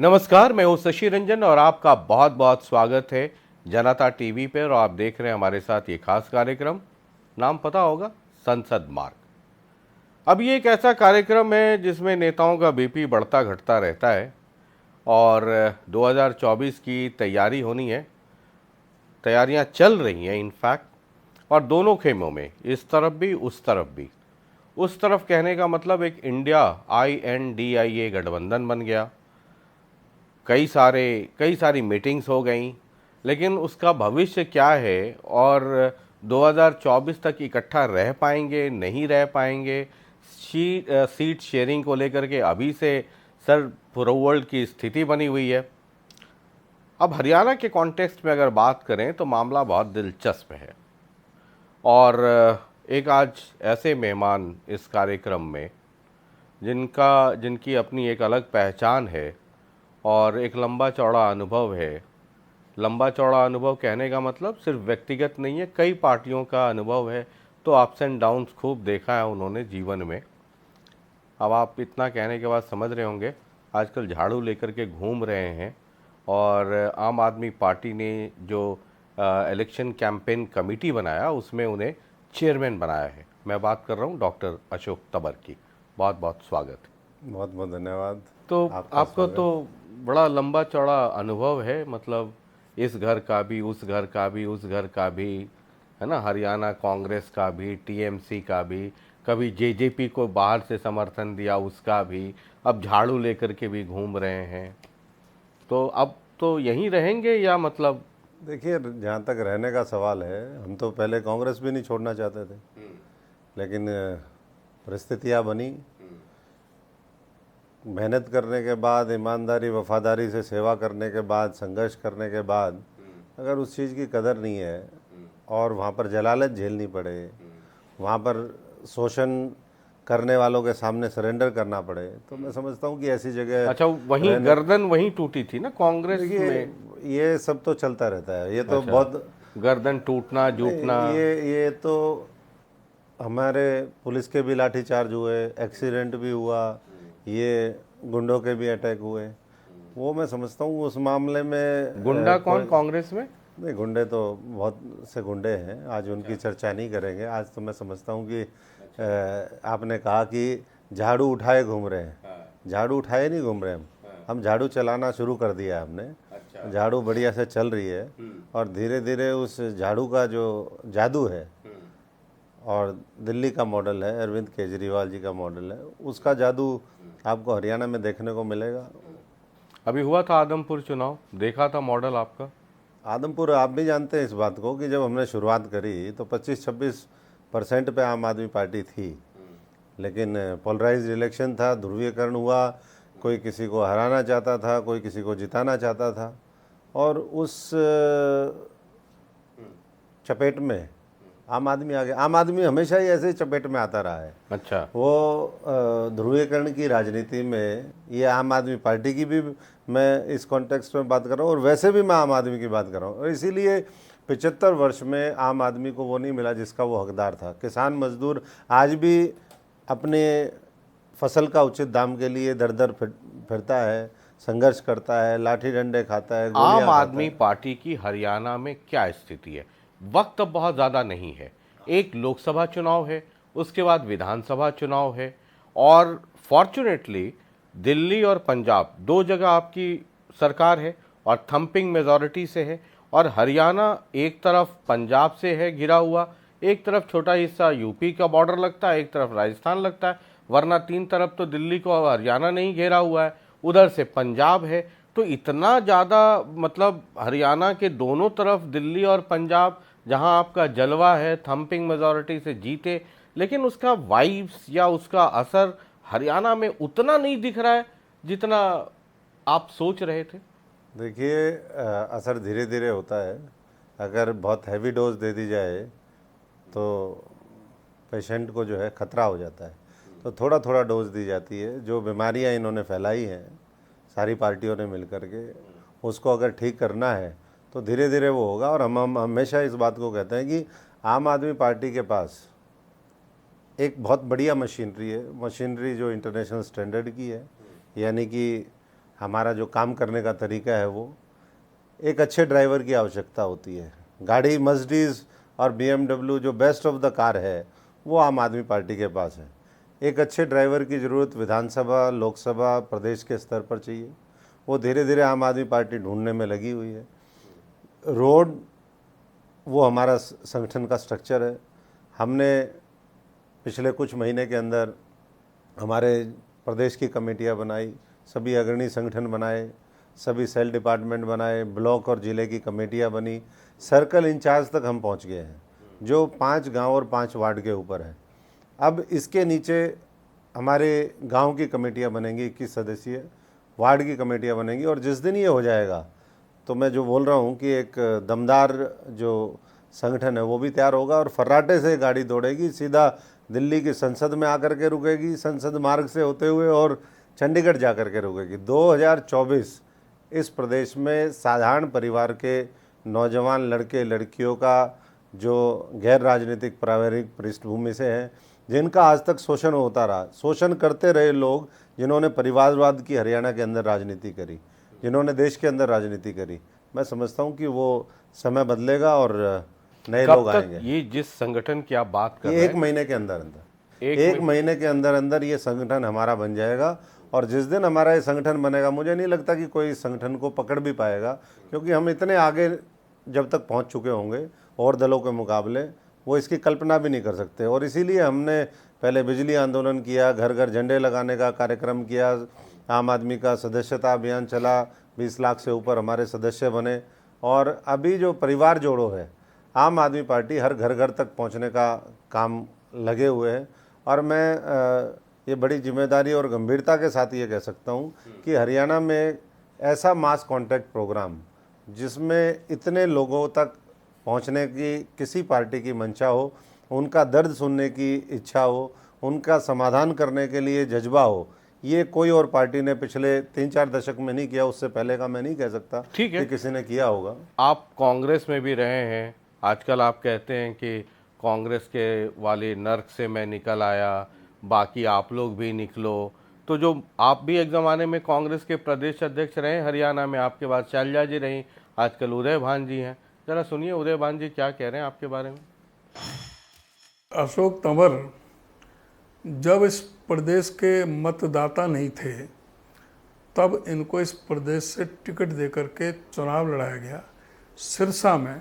नमस्कार, मैं हूं शशि रंजन और आपका बहुत बहुत स्वागत है जनता टीवी पर। और आप देख रहे हैं हमारे साथ ये खास कार्यक्रम, नाम पता होगा, संसद मार्ग। अब ये एक ऐसा कार्यक्रम है जिसमें नेताओं का बीपी बढ़ता घटता रहता है और 2024 की तैयारी होनी है, तैयारियां चल रही हैं इनफैक्ट, और दोनों खेमों में, इस तरफ भी उस तरफ भी। उस तरफ कहने का मतलब एक इंडिया INDIA गठबंधन बन गया, कई सारी मीटिंग्स हो गई, लेकिन उसका भविष्य क्या है और 2024 तक इकट्ठा रह पाएंगे नहीं रह पाएंगे, सीट शेयरिंग को लेकर के अभी से सर फुरवर्ल्ड की स्थिति बनी हुई है। अब हरियाणा के कॉन्टेक्स्ट में अगर बात करें तो मामला बहुत दिलचस्प है और एक आज ऐसे मेहमान इस कार्यक्रम में जिनकी अपनी एक अलग पहचान है और एक लंबा चौड़ा अनुभव है। लंबा चौड़ा अनुभव कहने का मतलब सिर्फ व्यक्तिगत नहीं है, कई पार्टियों का अनुभव है, तो अप्स एंड डाउन्स खूब देखा है उन्होंने जीवन में। अब आप इतना कहने के बाद समझ रहे होंगे, आजकल झाड़ू लेकर के घूम रहे हैं और आम आदमी पार्टी ने जो इलेक्शन कैंपेन कमेटी बनाया उसमें उन्हें चेयरमैन बनाया है। मैं बात कर रहा हूँ डॉक्टर अशोक तंवर की। बहुत बहुत स्वागत। बहुत बहुत धन्यवाद। तो आपको तो बड़ा लंबा चौड़ा अनुभव है, मतलब इस घर का भी, उस घर का भी, उस घर का भी, है ना, हरियाणा कांग्रेस का भी, TMC का भी, कभी JJP को बाहर से समर्थन दिया उसका भी, अब झाड़ू लेकर के भी घूम रहे हैं। तो अब तो यहीं रहेंगे या मतलब? देखिए, जहाँ तक रहने का सवाल है, हम तो पहले कांग्रेस भी नहीं छोड़ना चाहते थे, लेकिन परिस्थितियाँ बनी। मेहनत करने के बाद, ईमानदारी वफादारी से सेवा करने के बाद, संघर्ष करने के बाद अगर उस चीज़ की कदर नहीं है और वहाँ पर जलालत झेलनी पड़े, वहाँ पर शोषण करने वालों के सामने सरेंडर करना पड़े, तो मैं समझता हूँ कि ऐसी जगह। अच्छा, वहीं गर्दन वहीं टूटी थी ना कांग्रेस में? ये सब तो चलता रहता है, ये तो अच्छा, बहुत गर्दन टूटना झुकना। ये तो हमारे पुलिस के भी लाठीचार्ज हुए, एक्सीडेंट भी हुआ, ये गुंडों के भी अटैक हुए। वो मैं समझता हूँ उस मामले में गुंडा कौन कांग्रेस में? नहीं, गुंडे तो बहुत से गुंडे हैं, आज उनकी चर्चा नहीं करेंगे। आज तो मैं समझता हूँ कि आपने कहा कि झाड़ू उठाए घूम रहे हैं, झाड़ू उठाए नहीं घूम रहे हम झाड़ू चलाना शुरू कर दिया हमने। झाड़ू बढ़िया से चल रही है और धीरे धीरे उस झाड़ू का जो जादू है, और दिल्ली का मॉडल है, अरविंद केजरीवाल जी का मॉडल है, उसका जादू आपको हरियाणा में देखने को मिलेगा। अभी हुआ था आदमपुर चुनाव, देखा था मॉडल आपका। आदमपुर आप भी जानते हैं इस बात को कि जब हमने शुरुआत करी तो 25-26% पे आम आदमी पार्टी थी, लेकिन पोलराइज्ड इलेक्शन था, ध्रुवीकरण हुआ, कोई किसी को हराना चाहता था, कोई किसी को जिताना चाहता था, और उस चपेट में आम आदमी आ गया। आम आदमी हमेशा ही ऐसे चपेट में आता रहा है। अच्छा, वो ध्रुवीकरण की राजनीति में, ये आम आदमी पार्टी की भी मैं इस कॉन्टेक्स्ट में बात कर रहा हूँ और वैसे भी मैं आम आदमी की बात कर रहा हूँ, और इसीलिए 75 वर्ष में आम आदमी को वो नहीं मिला जिसका वो हकदार था। किसान मजदूर आज भी अपने फसल का उचित दाम के लिए दर दर फिरता है, संघर्ष करता है, लाठी डंडे खाता है, गोलियां आम आदमी पार्टी की हरियाणा में क्या स्थिति है? वक्त अब बहुत ज़्यादा नहीं है, एक लोकसभा चुनाव है, उसके बाद विधानसभा चुनाव है, और फॉर्चुनेटली दिल्ली और पंजाब दो जगह आपकी सरकार है और थंपिंग मेजॉरिटी से है, और हरियाणा एक तरफ पंजाब से है घिरा हुआ, एक तरफ छोटा हिस्सा यूपी का बॉर्डर लगता है, एक तरफ राजस्थान लगता है, वरना तीन तरफ तो दिल्ली को हरियाणा नहीं घेरा हुआ है, उधर से पंजाब है। तो इतना ज़्यादा, मतलब हरियाणा के दोनों तरफ दिल्ली और पंजाब, जहां आपका जलवा है थंपिंग मेजॉरिटी से जीते, लेकिन उसका वाइब्स या उसका असर हरियाणा में उतना नहीं दिख रहा है जितना आप सोच रहे थे। देखिए, असर धीरे धीरे होता है। अगर बहुत हैवी डोज दे दी जाए तो पेशेंट को जो है खतरा हो जाता है, तो थोड़ा थोड़ा डोज दी जाती है। जो बीमारियां इन्होंने फैलाई हैं सारी पार्टियों ने मिलकर के, उसको अगर ठीक करना है तो धीरे धीरे वो होगा। और हम हमेशा इस बात को कहते हैं कि आम आदमी पार्टी के पास एक बहुत बढ़िया मशीनरी है, मशीनरी जो इंटरनेशनल स्टैंडर्ड की है, यानी कि हमारा जो काम करने का तरीका है वो एक अच्छे ड्राइवर की आवश्यकता होती है। गाड़ी मर्सिडीज़ और BMW जो बेस्ट ऑफ द कार है वो आम आदमी पार्टी के पास है। एक अच्छे ड्राइवर की ज़रूरत विधानसभा, लोकसभा, प्रदेश के स्तर पर चाहिए। वो धीरे धीरे आम आदमी पार्टी ढूंढने में लगी हुई है। रोड वो हमारा संगठन का स्ट्रक्चर है। हमने पिछले कुछ महीने के अंदर हमारे प्रदेश की कमेटियां बनाई, सभी अग्रणी संगठन बनाए, सभी सेल डिपार्टमेंट बनाए, ब्लॉक और ज़िले की कमेटियां बनी, सर्कल इंचार्ज तक हम पहुंच गए हैं, जो 5 गांव और 5 वार्ड के ऊपर है। अब इसके नीचे हमारे गांव की कमेटियां बनेंगी, 21 सदस्यीय, वार्ड की कमेटियां बनेंगी, और जिस दिन ये हो जाएगा तो मैं जो बोल रहा हूं कि एक दमदार जो संगठन है वो भी तैयार होगा और फर्राटे से गाड़ी दौड़ेगी, सीधा दिल्ली की संसद में आकर के रुकेगी, संसद मार्ग से होते हुए, और चंडीगढ़ जा कर के रुकेगी। 2024 इस प्रदेश में साधारण परिवार के नौजवान लड़के लड़कियों का जो गैर राजनीतिक पारिवारिक पृष्ठभूमि से हैं, जिनका आज तक शोषण होता रहा, शोषण करते रहे लोग, जिन्होंने परिवारवाद की हरियाणा के अंदर राजनीति करी, जिन्होंने देश के अंदर राजनीति करी, मैं समझता हूं कि वो समय बदलेगा और नए लोग आएंगे। ये जिस संगठन की आप बात कर ये रहे हैं, 1 महीने के अंदर अंदर एक महीने के अंदर अंदर ये संगठन हमारा बन जाएगा। और जिस दिन हमारा ये संगठन बनेगा, मुझे नहीं लगता कि कोई संगठन को पकड़ भी पाएगा, क्योंकि हम इतने आगे जब तक पहुंच चुके होंगे और दलों के मुकाबले, वो इसकी कल्पना भी नहीं कर सकते। और इसीलिए हमने पहले बिजली आंदोलन किया, घर घर झंडे लगाने का कार्यक्रम किया, आम आदमी का सदस्यता अभियान चला, 20 लाख से ऊपर हमारे सदस्य बने, और अभी जो परिवार जोड़ो है, आम आदमी पार्टी हर घर घर तक पहुंचने का काम लगे हुए हैं। और मैं ये बड़ी जिम्मेदारी और गंभीरता के साथ ये कह सकता हूँ कि हरियाणा में ऐसा मास कॉन्टैक्ट प्रोग्राम जिसमें इतने लोगों तक पहुंचने की किसी पार्टी की मंशा हो, उनका दर्द सुनने की इच्छा हो, उनका समाधान करने के लिए जज्बा हो, ये कोई और पार्टी ने पिछले 3-4 दशक में नहीं किया। उससे पहले का मैं नहीं कह सकता कि किसी ने किया होगा। आप कांग्रेस में भी रहे हैं, आजकल आप कहते हैं कि कांग्रेस के वाले नर्क से मैं निकल आया, बाकी आप लोग भी निकलो। तो जो आप भी एक ज़माने में कांग्रेस के प्रदेश अध्यक्ष रहे हरियाणा में, आपके बाद शैलजा जी रहीं, आजकल उदय भान जी हैं। जरा सुनिए उदय भान जी क्या कह रहे हैं आपके बारे में। अशोक तंवर जब इस प्रदेश के मतदाता नहीं थे, तब इनको इस प्रदेश से टिकट देकर के चुनाव लड़ाया गया सिरसा में,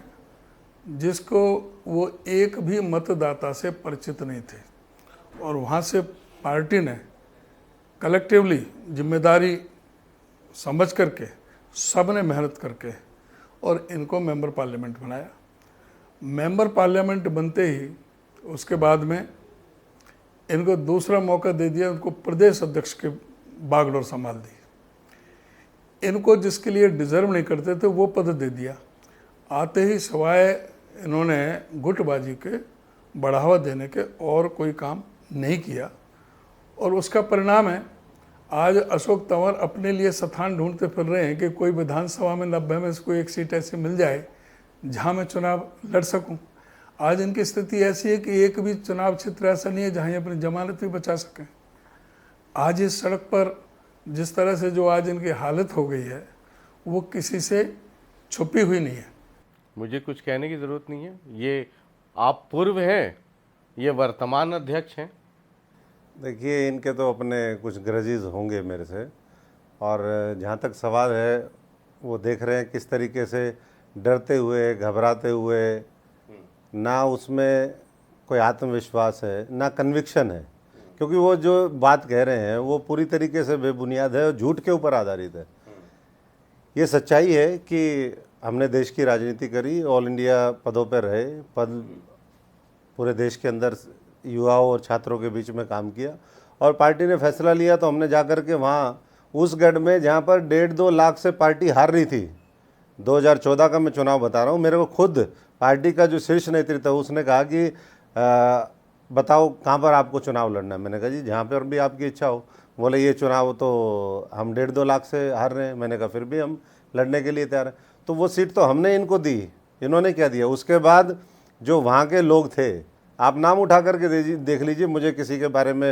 जिसको वो एक भी मतदाता से परिचित नहीं थे। और वहाँ से पार्टी ने कलेक्टिवली जिम्मेदारी समझ करके, सब ने मेहनत करके, और इनको मेंबर पार्लियामेंट बनाया। मेंबर पार्लियामेंट बनते ही उसके बाद में इनको दूसरा मौका दे दिया, उनको प्रदेश अध्यक्ष के बागडोर संभाल दी। इनको जिसके लिए डिजर्व नहीं करते थे वो पद दे दिया। आते ही सवाए इन्होंने गुटबाजी के, बढ़ावा देने के और कोई काम नहीं किया। और उसका परिणाम है आज अशोक तंवर अपने लिए स्थान ढूंढते फिर रहे हैं कि कोई विधानसभा में 90 में से कोई एक सीट ऐसी मिल जाए जहां मैं चुनाव लड़ सकूं। आज इनकी स्थिति ऐसी है कि एक भी चुनाव क्षेत्र ऐसा नहीं है जहां ये अपनी जमानत भी बचा सकें। आज इस सड़क पर जिस तरह से जो आज इनकी हालत हो गई है, वो किसी से छुपी हुई नहीं है। मुझे कुछ कहने की ज़रूरत नहीं है। ये आप पूर्व हैं, ये वर्तमान अध्यक्ष हैं। देखिए, इनके तो अपने कुछ ग्रजेस होंगे मेरे से, और जहाँ तक सवाल है वो देख रहे हैं किस तरीके से डरते हुए, घबराते हुए, ना उसमें कोई आत्मविश्वास है, ना कन्विक्शन है, क्योंकि वो जो बात कह रहे हैं वो पूरी तरीके से बेबुनियाद है और झूठ के ऊपर आधारित है। ये सच्चाई है कि हमने देश की राजनीति करी, ऑल इंडिया पदों पर रहे, पद पूरे देश के अंदर युवाओं और छात्रों के बीच में काम किया, और पार्टी ने फैसला लिया तो हमने जाकर के वहाँ उस गढ़ में जहाँ पर 1.5-2 लाख से पार्टी हार रही थी, 2014 का मैं चुनाव बता रहा हूँ, मेरे को खुद पार्टी का जो शीर्ष नेतृत्व है उसने कहा कि बताओ कहाँ पर आपको चुनाव लड़ना है। मैंने कहा जी जहाँ पर भी आपकी इच्छा हो। बोले ये चुनाव तो हम 1.5-2 लाख से हार रहे हैं। मैंने कहा फिर भी हम लड़ने के लिए तैयार हैं। तो वो सीट तो हमने इनको दी, इन्होंने क्या दिया। उसके बाद जो वहाँ के लोग थे, आप नाम उठा करके देख लीजिए, मुझे किसी के बारे में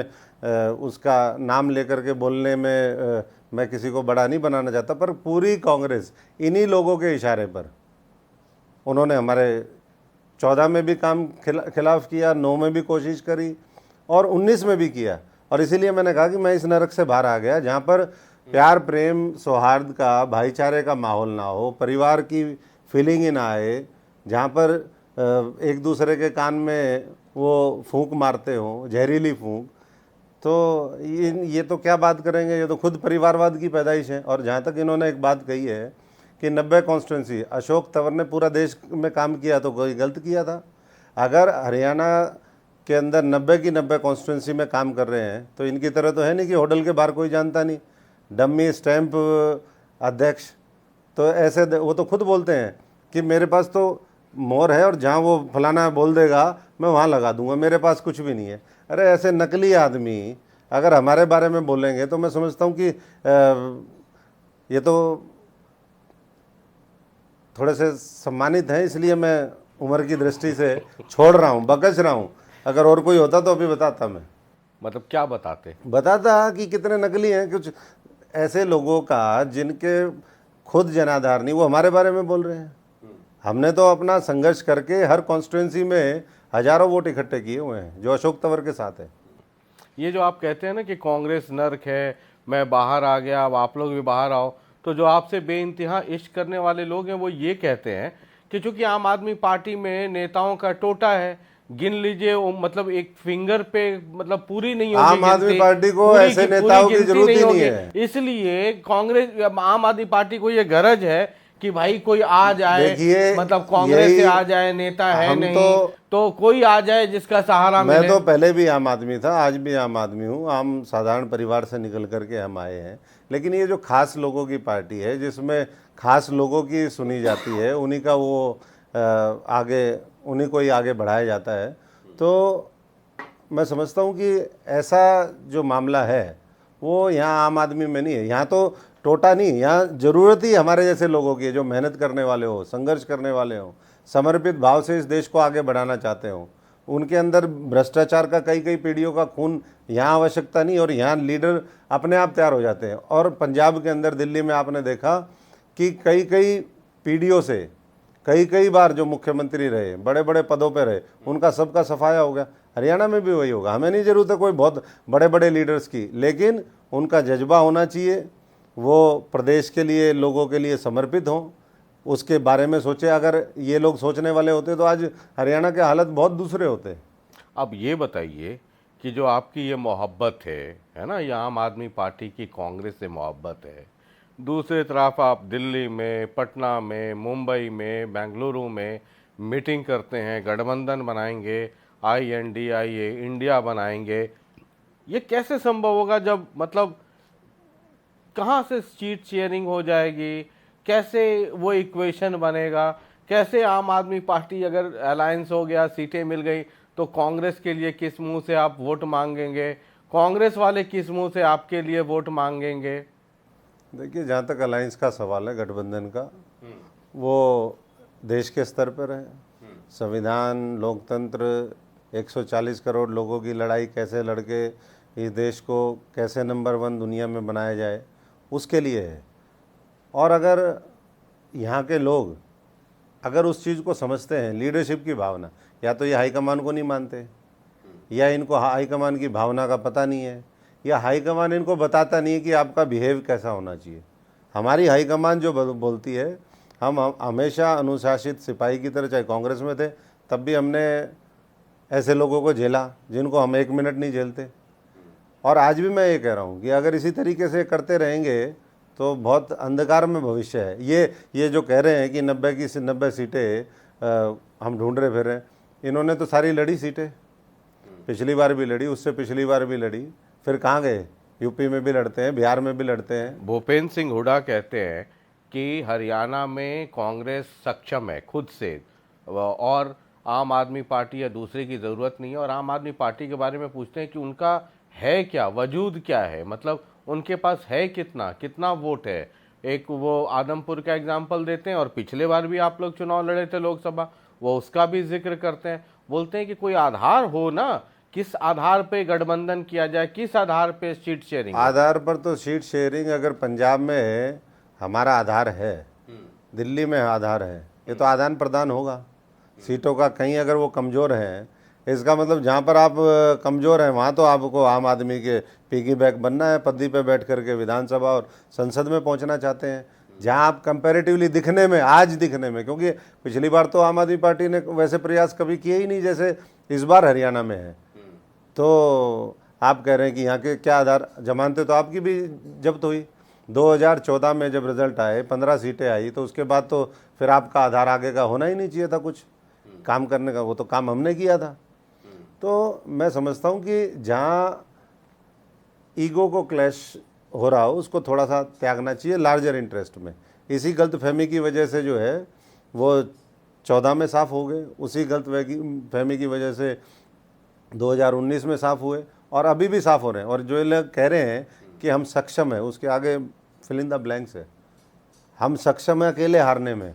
उसका नाम लेकर के बोलने में मैं किसी को बड़ा नहीं बनाना चाहता, पर पूरी कांग्रेस इन्हीं लोगों के इशारे पर उन्होंने हमारे 14 में भी काम खिलाफ किया, 9 में भी कोशिश करी और 19 में भी किया। और इसीलिए मैंने कहा कि मैं इस नरक से बाहर आ गया जहाँ पर प्यार, प्रेम, सौहार्द का, भाईचारे का माहौल ना हो, परिवार की फीलिंग ही ना आए, जहाँ पर एक दूसरे के कान में वो फूंक मारते हों, जहरीली फूंक। तो ये तो क्या बात करेंगे, ये तो खुद परिवारवाद की पैदाइश है। और जहाँ तक इन्होंने एक बात कही है कि 90 कॉन्स्टिट्यूंसी, अशोक तंवर ने पूरा देश में काम किया तो कोई गलत किया था। अगर हरियाणा के अंदर 90 की 90 कॉन्स्टिट्यूंसी में काम कर रहे हैं तो इनकी तरह तो है नहीं कि होटल के बाहर कोई जानता नहीं, डम्मी स्टैंप अध्यक्ष। तो ऐसे वो तो खुद बोलते हैं कि मेरे पास तो मोहर है और जहाँ वो फलाना बोल देगा मैं वहाँ लगा दूंगा, मेरे पास कुछ भी नहीं है। अरे ऐसे नकली आदमी अगर हमारे बारे में बोलेंगे तो मैं समझता हूँ कि ये तो थोड़े से सम्मानित हैं, इसलिए मैं उम्र की दृष्टि से छोड़ रहा हूँ, बकच रहा हूँ। अगर और कोई होता तो अभी बताता मैं। मतलब क्या बताता कि कितने नकली हैं कुछ ऐसे लोगों का जिनके खुद जनाधार नहीं, वो हमारे बारे में बोल रहे हैं। हमने तो अपना संघर्ष करके हर कॉन्स्टिट्यूंसी में हजारों वोट इकट्ठे किए हुए हैं जो अशोक तंवर के साथ है। ये जो आप कहते हैं ना कि कांग्रेस नर्क है, मैं बाहर आ गया, अब आप लोग भी बाहर आओ, तो जो आपसे बेइंतहा इश्क करने वाले लोग हैं वो ये कहते हैं कि चूंकि आम आदमी पार्टी में नेताओं का टोटा है, गिन लीजिए, मतलब एक फिंगर पे मतलब पूरी नहीं होगी। आम आदमी पार्टी को ऐसे नेताओं की जरूरत ही नहीं है। इसलिए कांग्रेस, आम आदमी पार्टी को ये गरज है कि भाई कोई आ जाए, मतलब कांग्रेस से आ जाए, नेता है नहीं तो कोई आ जाए जिसका सहारा मिले। मैं तो पहले भी आम आदमी था, आज भी आम आदमी हूँ। आम साधारण परिवार से निकल करके हम आए हैं। लेकिन ये जो खास लोगों की पार्टी है जिसमें खास लोगों की सुनी जाती है, उन्हीं का वो आगे, उन्हीं को ही आगे बढ़ाया जाता है। तो मैं समझता हूँ कि ऐसा जो मामला है वो यहाँ आम आदमी में नहीं है। यहाँ तो टोटा नहीं, यहाँ ज़रूरत ही हमारे जैसे लोगों की है जो मेहनत करने वाले हो, संघर्ष करने वाले हो, समर्पित भाव से इस देश को आगे बढ़ाना चाहते हो। उनके अंदर भ्रष्टाचार का कई पीढ़ियों का खून यहाँ आवश्यकता नहीं, और यहाँ लीडर अपने आप तैयार हो जाते हैं। और पंजाब के अंदर, दिल्ली में आपने देखा कि कई पीढ़ियों से कई बार जो मुख्यमंत्री रहे, बड़े बड़े पदों पर रहे, उनका सबका सफाया हो गया। हरियाणा में भी वही होगा। हमें नहीं ज़रूरत है कोई बहुत बड़े बड़े लीडर्स की, लेकिन उनका जज्बा होना चाहिए, वो प्रदेश के लिए, लोगों के लिए समर्पित हों, उसके बारे में सोचे। अगर ये लोग सोचने वाले होते तो आज हरियाणा के हालत बहुत दूसरे होते। अब ये बताइए कि जो आपकी ये मोहब्बत है ना, ये आम आदमी पार्टी की कांग्रेस से मोहब्बत है, दूसरी तरफ आप दिल्ली में, पटना में, मुंबई में, बेंगलुरु में मीटिंग करते हैं, गठबंधन बनाएंगे, INDIA इंडिया बनाएंगे। ये कैसे संभव होगा? जब मतलब कहाँ से सीट शेयरिंग हो जाएगी, कैसे वो इक्वेशन बनेगा, कैसे आम आदमी पार्टी अगर अलायंस हो गया, सीटें मिल गई, तो कांग्रेस के लिए किस मुंह से आप वोट मांगेंगे, कांग्रेस वाले किस मुंह से आपके लिए वोट मांगेंगे? देखिए, जहाँ तक अलायंस का सवाल है, गठबंधन का, वो देश के स्तर पर है। संविधान, लोकतंत्र, 140 करोड़ लोगों की लड़ाई कैसे लड़के इस देश को कैसे नंबर 1 दुनिया में बनाया जाए, उसके लिए है। और अगर यहाँ के लोग अगर उस चीज़ को समझते हैं, लीडरशिप की भावना, या तो ये हाईकमान को नहीं मानते, या इनको हाईकमान की भावना का पता नहीं है, या हाईकमान इनको बताता नहीं है कि आपका बिहेव कैसा होना चाहिए। हमारी हाईकमान जो बोलती है, हम हमेशा अनुशासित सिपाही की तरह, चाहे कांग्रेस में थे तब भी हमने ऐसे लोगों को झेला जिनको हम 1 मिनट नहीं झेलते। और आज भी मैं ये कह रहा हूँ कि अगर इसी तरीके से करते रहेंगे तो बहुत अंधकार में भविष्य है। ये जो कह रहे हैं कि 90 की 90 सीटें हम ढूंढ रहे फिर हैं, इन्होंने तो सारी लड़ी सीटें, पिछली बार भी लड़ी, उससे पिछली बार भी लड़ी, फिर कहाँ गए? यूपी में भी लड़ते हैं, बिहार में भी लड़ते हैं। भूपेंद्र सिंह हुड्डा कहते हैं कि हरियाणा में कांग्रेस सक्षम है खुद से, और आम आदमी पार्टी या दूसरे की ज़रूरत नहीं है। और आम आदमी पार्टी के बारे में पूछते हैं कि उनका है क्या, वजूद क्या है, मतलब उनके पास है कितना वोट है। एक वो आदमपुर का एग्जाम्पल देते हैं, और पिछले बार भी आप लोग चुनाव लड़े थे लोकसभा, वो उसका भी जिक्र करते हैं। बोलते हैं कि कोई आधार हो ना किस आधार पे गठबंधन किया जाए, किस आधार पे सीट शेयरिंग? आधार पर तो सीट शेयरिंग अगर पंजाब में है, हमारा आधार है, दिल्ली में आधार है, ये तो आदान प्रदान होगा सीटों का। कहीं अगर वो कमज़ोर हैं, इसका मतलब जहाँ पर आप कमज़ोर हैं वहाँ तो आपको आम आदमी के पिगी बैक बनना है, पद्दी पे बैठ करके विधानसभा और संसद में पहुँचना चाहते हैं, जहाँ आप कंपैरेटिवली दिखने में, आज दिखने में, क्योंकि पिछली बार तो आम आदमी पार्टी ने वैसे प्रयास कभी किए ही नहीं जैसे इस बार हरियाणा में है। तो आप कह रहे हैं कि यहाँ के क्या आधार, जमानतें तो आपकी भी जब्त हुई 2014 में जब रिजल्ट आए, 15 सीटें आई, तो उसके बाद तो फिर आपका आधार आगे का होना ही नहीं चाहिए था कुछ काम करने का, वो तो काम हमने किया था। तो मैं समझता हूँ कि जहाँ ईगो को क्लैश हो रहा हो उसको थोड़ा सा त्यागना चाहिए लार्जर इंटरेस्ट में। इसी गलतफहमी की वजह से जो है वो 14 में साफ हो गए, उसी गलतफहमी की वजह से 2019 में साफ हुए और अभी भी साफ हो रहे हैं। और जो लोग कह रहे हैं कि हम सक्षम हैं, उसके आगे फिल इन द ब्लैंक्स है। हम सक्षम हैं अकेले हारने में।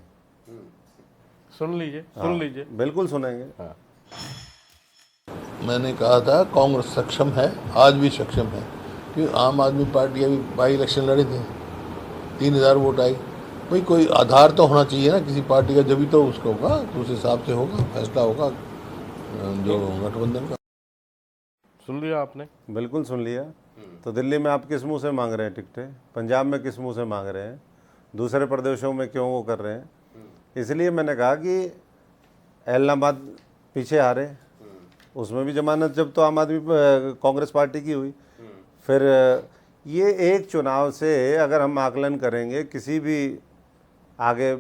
सुन लीजिए, हाँ, बिल्कुल सुनेंगे। हाँ। मैंने कहा था कांग्रेस सक्षम है, आज भी सक्षम है, क्योंकि आम आदमी पार्टी अभी बाई इलेक्शन लड़े थे, 3000 वोट आई। भाई कोई आधार तो होना चाहिए ना किसी पार्टी का, जब भी तो उसका होगा, तो उस हिसाब से होगा, फैसला होगा जो गठबंधन का। सुन लिया आपने? बिल्कुल सुन लिया। तो दिल्ली में आप किस मुंह से मांग रहे हैं टिकटें, पंजाब में किस मुंह से मांग रहे हैं, दूसरे प्रदेशों में क्यों वो कर रहे हैं? इसलिए मैंने कहा कि एलनाबाद पीछे हारे, उसमें भी जमानत जब तो आम आदमी कांग्रेस पार्टी की हुई। फिर ये एक चुनाव से अगर हम आकलन करेंगे किसी भी आगे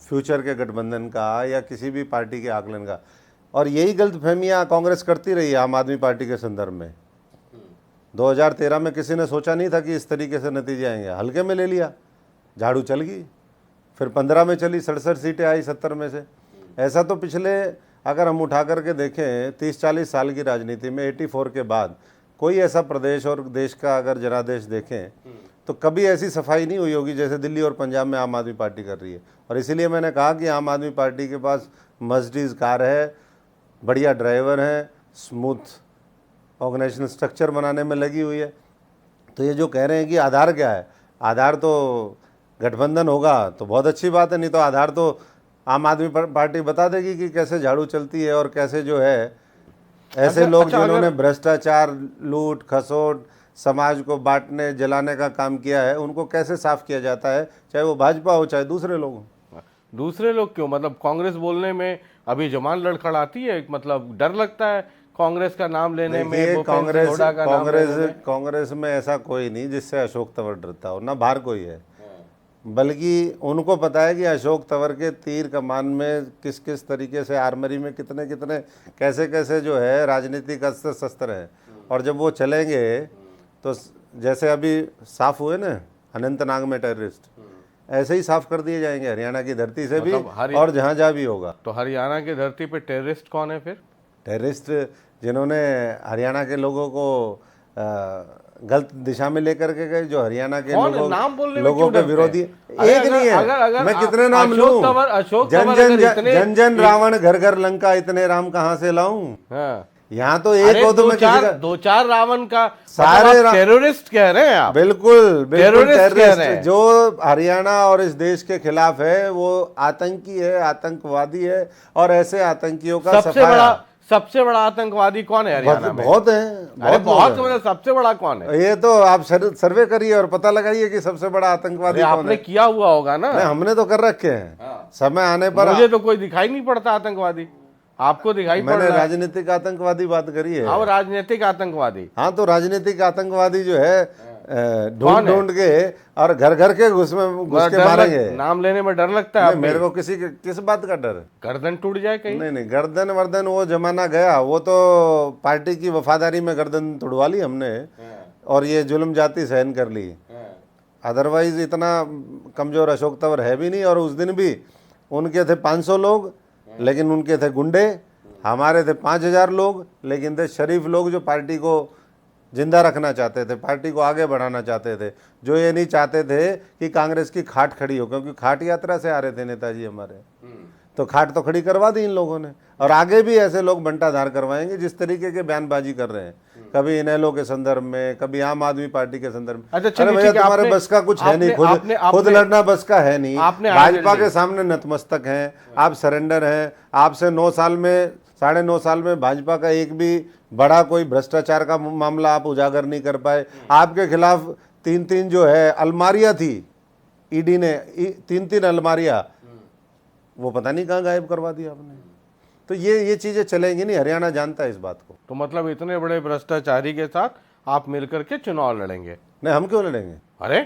फ्यूचर के गठबंधन का या किसी भी पार्टी के आकलन का, और यही गलतफहमियां कांग्रेस करती रही है आम आदमी पार्टी के संदर्भ में। 2013 में किसी ने सोचा नहीं था कि इस तरीके से नतीजे आएंगे, हल्के में ले लिया, झाड़ू चल गई। फिर 15 में चली, 67 सीटें आई 70 में से। ऐसा तो पिछले अगर हम उठा करके देखें 30-40 साल की राजनीति में 84 के बाद कोई ऐसा प्रदेश और देश का अगर जनादेश देखें तो कभी ऐसी सफाई नहीं हुई होगी जैसे दिल्ली और पंजाब में आम आदमी पार्टी कर रही है। और इसीलिए मैंने कहा कि आम आदमी पार्टी के पास मर्सिडीज कार है, बढ़िया ड्राइवर हैं, स्मूथ ऑर्गेनाइजेशन स्ट्रक्चर बनाने में लगी हुई है। तो ये जो कह रहे हैं कि आधार क्या है, आधार तो गठबंधन होगा तो बहुत अच्छी बात है, नहीं तो आधार तो आम आदमी पार्टी बता देगी कि कैसे झाड़ू चलती है और कैसे जो है ऐसे लोग जिन्होंने भ्रष्टाचार, लूट खसोट, समाज को बांटने जलाने का काम किया है, उनको कैसे साफ किया जाता है, चाहे वो भाजपा हो चाहे दूसरे लोग हो। दूसरे लोग क्यों, मतलब कांग्रेस बोलने में अभी जमान लड़खड़ाती है, मतलब डर लगता है कांग्रेस का नाम लेने में। कांग्रेस में ऐसा कोई नहीं जिससे अशोक तंवर डरता हो, ना बाहर कोई है, बल्कि उनको पता है कि अशोक तंवर के तीर कमान में किस किस तरीके से, आर्मरी में कितने कितने कैसे कैसे जो है राजनीतिक अस्त्र शस्त्र हैं। और जब वो चलेंगे तो जैसे अभी साफ हुए ना अनंतनाग में टेररिस्ट, ऐसे ही साफ कर दिए जाएंगे हरियाणा की धरती से भी, और जहाँ जहाँ भी होगा। तो हरियाणा की धरती पे टेररिस्ट कौन है फिर? टेररिस्ट जिन्होंने हरियाणा के लोगों को गलत दिशा में लेकर के गए, जो हरियाणा के लोगों के विरोधी। एक नहीं है, मैं कितने नाम लूं? जन जन रावण, घर घर लंका, इतने राम कहाँ से लाऊं? यहाँ तो एक हो तो मैं दो चार रावण का सारे टेररिस्ट कह रहे हैं आप? बिल्कुल टेररिस्ट जो हरियाणा और इस देश के खिलाफ है वो आतंकी है, आतंकवादी है। और ऐसे आतंकियों का सबसे बड़ा आतंकवादी कौन है हरियाणा में? बहुत है, बहुत सबसे बड़ा कौन है? ये तो आप सर्वे करिए और पता लगाइए कि सबसे बड़ा आतंकवादी कौन है। आपने किया हुआ होगा ना? हमने तो कर रखे हैं। समय आने पर मुझे तो कोई दिखाई नहीं पड़ता आतंकवादी, आपको दिखाई पड़ रहा है। मैंने राजनीतिक आतंकवादी बात करी है। हाँ, राजनीतिक आतंकवादी। हाँ, तो राजनीतिक आतंकवादी जो है ढूंढ ढूंढ के और घर घर के घुस के मारेंगे। नाम लेने में डर लगता है मेरे को किस बात का डर? गर्दन टूट जाए कहीं? नहीं, गर्दन वर्दन वो जमाना गया, वो तो पार्टी की वफादारी में गर्दन तोड़वा ली हमने और ये जुल्म जाति सहन कर ली। अदरवाइज इतना कमजोर अशोक तंवर है भी नहीं। और उस दिन भी उनके थे 500 लोग, लेकिन उनके थे गुंडे। हमारे थे 5000 लोग, लेकिन थे शरीफ लोग जो पार्टी को जिंदा रखना चाहते थे, पार्टी को आगे बढ़ाना चाहते थे, जो ये नहीं चाहते थे कि कांग्रेस की खाट खड़ी हो, क्योंकि खाट यात्रा से आ रहे थे नेताजी हमारे। तो खाट तो खड़ी करवा दी इन लोगों ने, और आगे भी ऐसे लोग बंटाधार करवाएंगे जिस तरीके के बयानबाजी कर रहे हैं, कभी इनेलो के संदर्भ में, कभी आम आदमी पार्टी के संदर्भ में। अच्छा, अरे चलिए, भैया ठीक है, तुम्हारे आपने- बस का कुछ है नहीं, आपने- खुद लड़ना बस का है नहीं। आपने भाजपा INLD के सामने नतमस्तक हैं, आप सरेंडर हैं। आपसे 9 साल में 9.5 साल में भाजपा का एक भी बड़ा कोई भ्रष्टाचार का मामला आप उजागर नहीं कर पाए। आपके खिलाफ 3 जो है अलमारियां थी, ईडी ने 3 अलमारियां, वो पता नहीं कहाँ गायब करवा दिया आपने। तो ये चीजें चलेंगी नहीं, हरियाणा जानता है इस बात को। तो मतलब इतने बड़े भ्रष्टाचारी के साथ आप मिलकर के चुनाव लड़ेंगे? नहीं, हम क्यों लड़ेंगे? अरे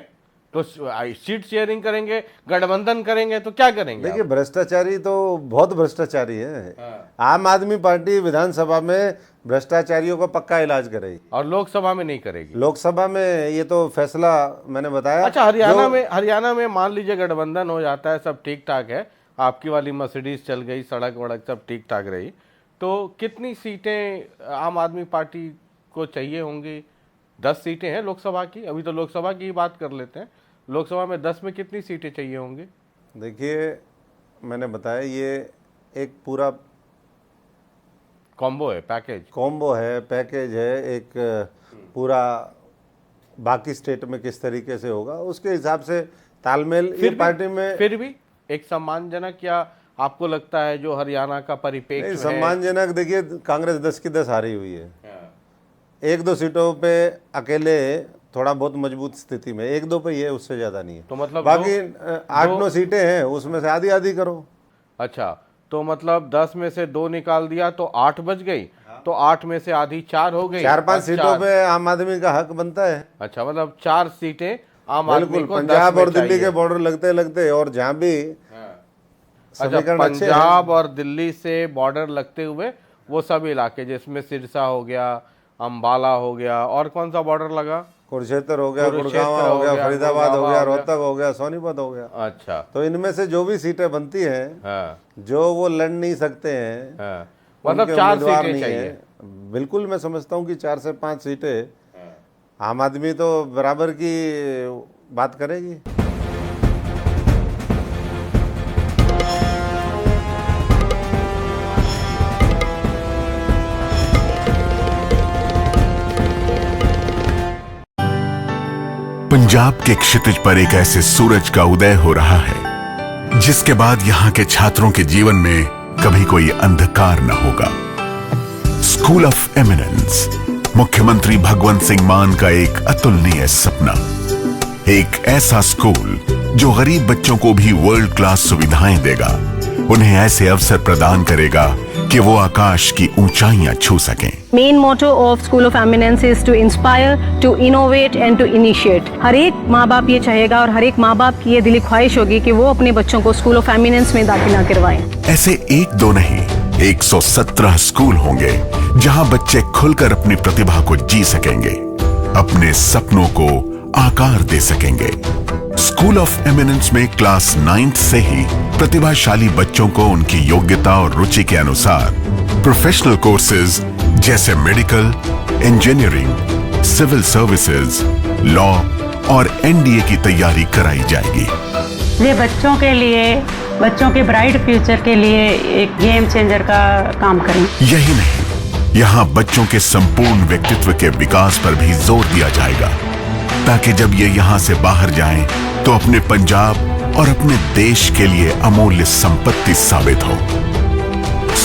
तो सीट शेयरिंग करेंगे, गठबंधन करेंगे, तो क्या करेंगे देखिए, भ्रष्टाचारी तो बहुत भ्रष्टाचारी है। आम आदमी पार्टी विधानसभा में भ्रष्टाचारियों का पक्का इलाज करेगी, और लोकसभा में नहीं करेगी? लोकसभा में ये तो फैसला मैंने बताया। अच्छा, हरियाणा में मान लीजिए गठबंधन हो जाता है, सब ठीक ठाक है, आपकी वाली मर्सिडीज चल गई, सड़क वड़क सब ठीक ठाक रही, तो कितनी सीटें आम आदमी पार्टी को चाहिए होंगी? 10 सीटें हैं लोकसभा की, अभी तो लोकसभा की ही बात कर लेते हैं। लोकसभा में 10 में कितनी सीटें चाहिए होंगी? देखिए, मैंने बताया ये एक पूरा कॉम्बो है, पैकेज कॉम्बो है, पैकेज है, एक पूरा बाकी स्टेट में किस तरीके से होगा उसके हिसाब से तालमेल ये पार्टी में। फिर भी एक सम्मानजनक, या आपको लगता है जो हरियाणा का परिप्रेक्ष्य है? सम्मानजनक, देखिए कांग्रेस 10 की 10 हारी हुई है, 1-2 सीटों पे अकेले थोड़ा बहुत मजबूत स्थिति में, 1-2 पे ये, उससे ज्यादा नहीं है। तो मतलब बाकी 8-9 सीटें हैं, उसमें से आधी आधी करो। अच्छा, तो मतलब 10 में से 2 निकाल दिया तो 8 बच गई, तो 8 में से आधी 4 हो गई, 4-5 सीटों पे आम आदमी का हक बनता है। अच्छा, मतलब 4 सीटें आम आदमी बिल्कुल, को 10 पंजाब में और दिल्ली चाहिए। के बॉर्डर लगते लगते, और जहाँ भी अच्छा, समीकरण अच्छे हैं। पंजाब और दिल्ली से बॉर्डर लगते हुए वो सब इलाके, जिसमें सिरसा हो गया, अंबाला हो गया, और कौन सा बॉर्डर लगा? कुरुक्षेत्र हो गया, कुरुक्षेत्र गुड़गांव हो गया, फरीदाबाद हो गुड़गांव गया, हो गया। रोहतक हो गया, सोनीपत हो गया। अच्छा, तो इनमें से जो भी सीटें बनती हैं, हाँ, जो वो लड़ नहीं सकते हैं, हाँ, मतलब उनके 4 उम्मीदवार सीटें नहीं चाहिए। हैं। बिल्कुल, मैं समझता हूँ कि 4 से 5 सीटें आम आदमी तो बराबर की बात करेगी। पंजाब के क्षितिज पर एक ऐसे सूरज का उदय हो रहा है जिसके बाद यहां के छात्रों के जीवन में कभी कोई अंधकार न होगा। स्कूल ऑफ एमिनेंस, मुख्यमंत्री भगवंत सिंह मान का एक अतुलनीय सपना, एक ऐसा स्कूल जो गरीब बच्चों को भी वर्ल्ड क्लास सुविधाएं देगा, उन्हें ऐसे अवसर प्रदान करेगा कि वो आकाश की ऊंचाइयां छू सकें। Main motto of School of Eminence is to inspire, to innovate and to initiate. हर एक माँ बाप ये चाहेगा और हर एक माँ बाप की ये दिली ख्वाहिश होगी कि वो अपने बच्चों को School of Eminence में दाखिला करवाएं। ऐसे 1-2 नहीं, 117 स्कूल होंगे जहां बच्चे खुलकर अपनी प्रतिभा को जी सकेंगे, अपने सपनों को आकार दे सकेंगे। स्कूल ऑफ एमिनेंस में क्लास 9th से ही प्रतिभाशाली बच्चों को उनकी योग्यता और रुचि के अनुसार प्रोफेशनल कोर्सेज जैसे medical, engineering, civil services, law और एनडीए की तैयारी कराई जाएगी। ये बच्चों के लिए, बच्चों के ब्राइट फ्यूचर के लिए एक गेम चेंजर का काम करें। यही नहीं, यहाँ बच्चों के संपूर्ण व्यक्तित्व के विकास पर भी जोर दिया जाएगा, ताकि जब ये यहाँ से बाहर जाएं तो अपने पंजाब और अपने देश के लिए अमूल्य संपत्ति साबित हो।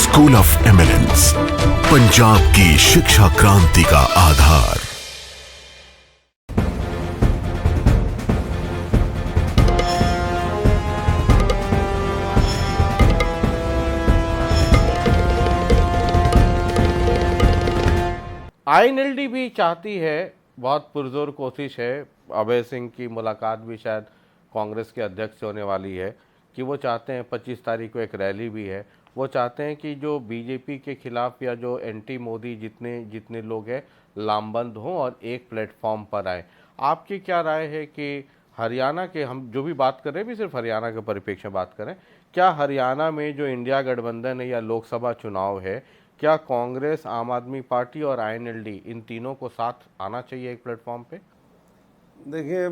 स्कूल ऑफ एमिनेंस, पंजाब की शिक्षा क्रांति का आधार। INLD भी चाहती है, बहुत पुरजोर कोशिश है, अभय सिंह की मुलाकात भी शायद कांग्रेस के अध्यक्ष से होने वाली है, कि वो चाहते हैं 25 तारीख को एक रैली भी है, वो चाहते हैं कि जो बीजेपी के खिलाफ या जो एंटी मोदी जितने लोग हैं लामबंद हों और एक प्लेटफॉर्म पर आए। आपकी क्या राय है कि हरियाणा के, हम जो भी बात कर रहे हैं भी सिर्फ हरियाणा के परिप्रेक्ष्य में बात करें, क्या हरियाणा में जो इंडिया गठबंधन है या लोकसभा चुनाव है, क्या कांग्रेस, आम आदमी पार्टी और INLD इन तीनों को साथ आना चाहिए एक प्लेटफॉर्म पे? देखिए,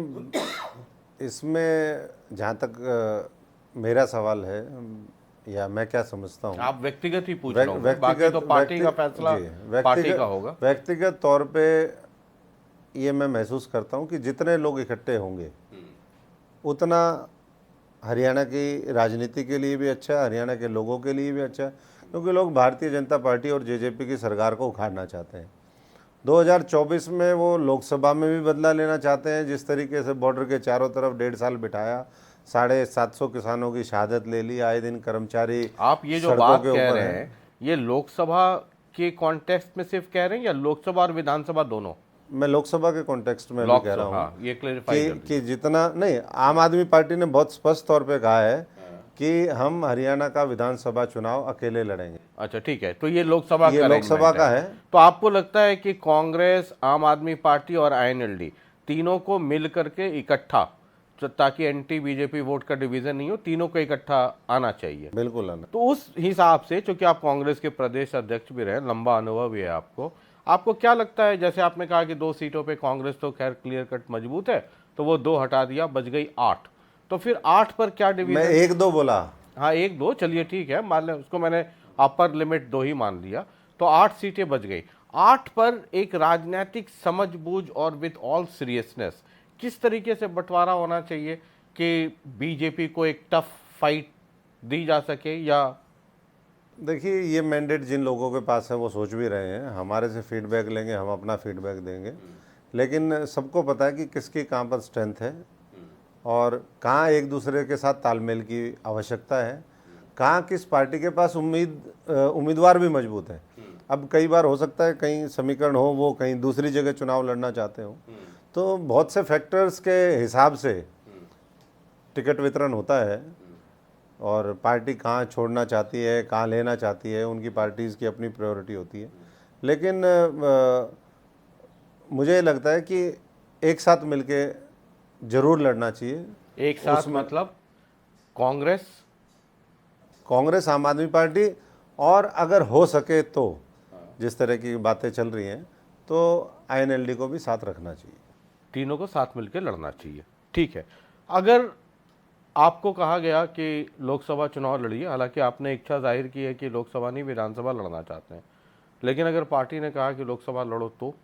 इसमें जहाँ तक मेरा सवाल है, या मैं क्या समझता हूँ, आप व्यक्तिगत ही पूछ रहे हो, बाकी तो पार्टी का फैसला पार्टी का होगा। व्यक्तिगत तौर पे ये मैं महसूस करता हूँ कि जितने लोग इकट्ठे होंगे उतना हरियाणा की राजनीति के लिए भी अच्छा है, हरियाणा के लोगों के लिए भी अच्छा है, क्योंकि लोग भारतीय जनता पार्टी और जेजेपी की सरकार को उखाड़ना चाहते हैं। 2024 में वो लोकसभा में भी बदला लेना चाहते हैं, जिस तरीके से बॉर्डर के चारों तरफ 1.5 साल बिठाया, 750 किसानों की शहादत ले ली, आए दिन कर्मचारी आप ये जो बात कह रहे हैं ये लोकसभा के कॉन्टेक्स्ट में सिर्फ कह रहे हैं या लोकसभा और विधानसभा दोनों? मैं लोकसभा के कॉन्टेक्स्ट में भी कह रहा हूँ। हाँ, ये क्लैरिफाई कि जितना नहीं, आम आदमी पार्टी ने बहुत स्पष्ट तौर पे कहा है कि हम हरियाणा का विधानसभा चुनाव अकेले लड़ेंगे। अच्छा ठीक है, तो ये लोकसभा ये लोकसभा का है। तो आपको लगता है कि कांग्रेस, आम आदमी पार्टी और आईएनएलडी तीनों को मिल करके इकट्ठा, ताकि एंटी बीजेपी वोट का डिवीजन नहीं हो, तीनों को इकट्ठा आना चाहिए? बिल्कुल आना। तो उस हिसाब से, चूंकि आप कांग्रेस के प्रदेश अध्यक्ष भी रहे, लंबा अनुभव भी है आपको क्या लगता है? जैसे आपने कहा कि 2 सीटों पे कांग्रेस तो खैर क्लियर कट मजबूत है, तो वो 2 हटा दिया, बच गई 8। तो फिर 8 पर क्या डिवीजन? मैं 1-2 बोला। हाँ 1-2, चलिए ठीक है, मान लें उसको, मैंने अपर लिमिट 2 ही मान लिया, तो 8 सीटें बच गई। 8 पर एक राजनीतिक समझबूझ और विद ऑल सीरियसनेस किस तरीके से बंटवारा होना चाहिए कि बीजेपी को एक टफ फाइट दी जा सके? या देखिए, ये मैंडेट जिन लोगों के पास है वो सोच भी रहे हैं, हमारे से फीडबैक लेंगे, हम अपना फीडबैक देंगे, लेकिन सबको पता है कि किसकी कहाँ पर स्ट्रेंथ है और कहाँ एक दूसरे के साथ तालमेल की आवश्यकता है, कहाँ किस पार्टी के पास उम्मीदवार भी मजबूत है। अब कई बार हो सकता है कहीं समीकरण हो, वो कहीं दूसरी जगह चुनाव लड़ना चाहते हो, तो बहुत से फैक्टर्स के हिसाब से टिकट वितरण होता है और पार्टी कहाँ छोड़ना चाहती है, कहाँ लेना चाहती है, उनकी पार्टीज़ की अपनी प्रायोरिटी होती है। लेकिन मुझे लगता है कि एक साथ मिलके जरूर लड़ना चाहिए। एक साथ मतलब कांग्रेस, आम आदमी पार्टी, और अगर हो सके तो जिस तरह की बातें चल रही हैं तो आईएनएलडी को भी साथ रखना चाहिए। तीनों को साथ मिलकर लड़ना चाहिए, ठीक है। अगर आपको कहा गया कि लोकसभा चुनाव लड़िए, हालांकि आपने इच्छा जाहिर की है कि लोकसभा नहीं विधानसभा लड़ना चाहते हैं, लेकिन अगर पार्टी ने कहा कि लोकसभा लड़ो तो?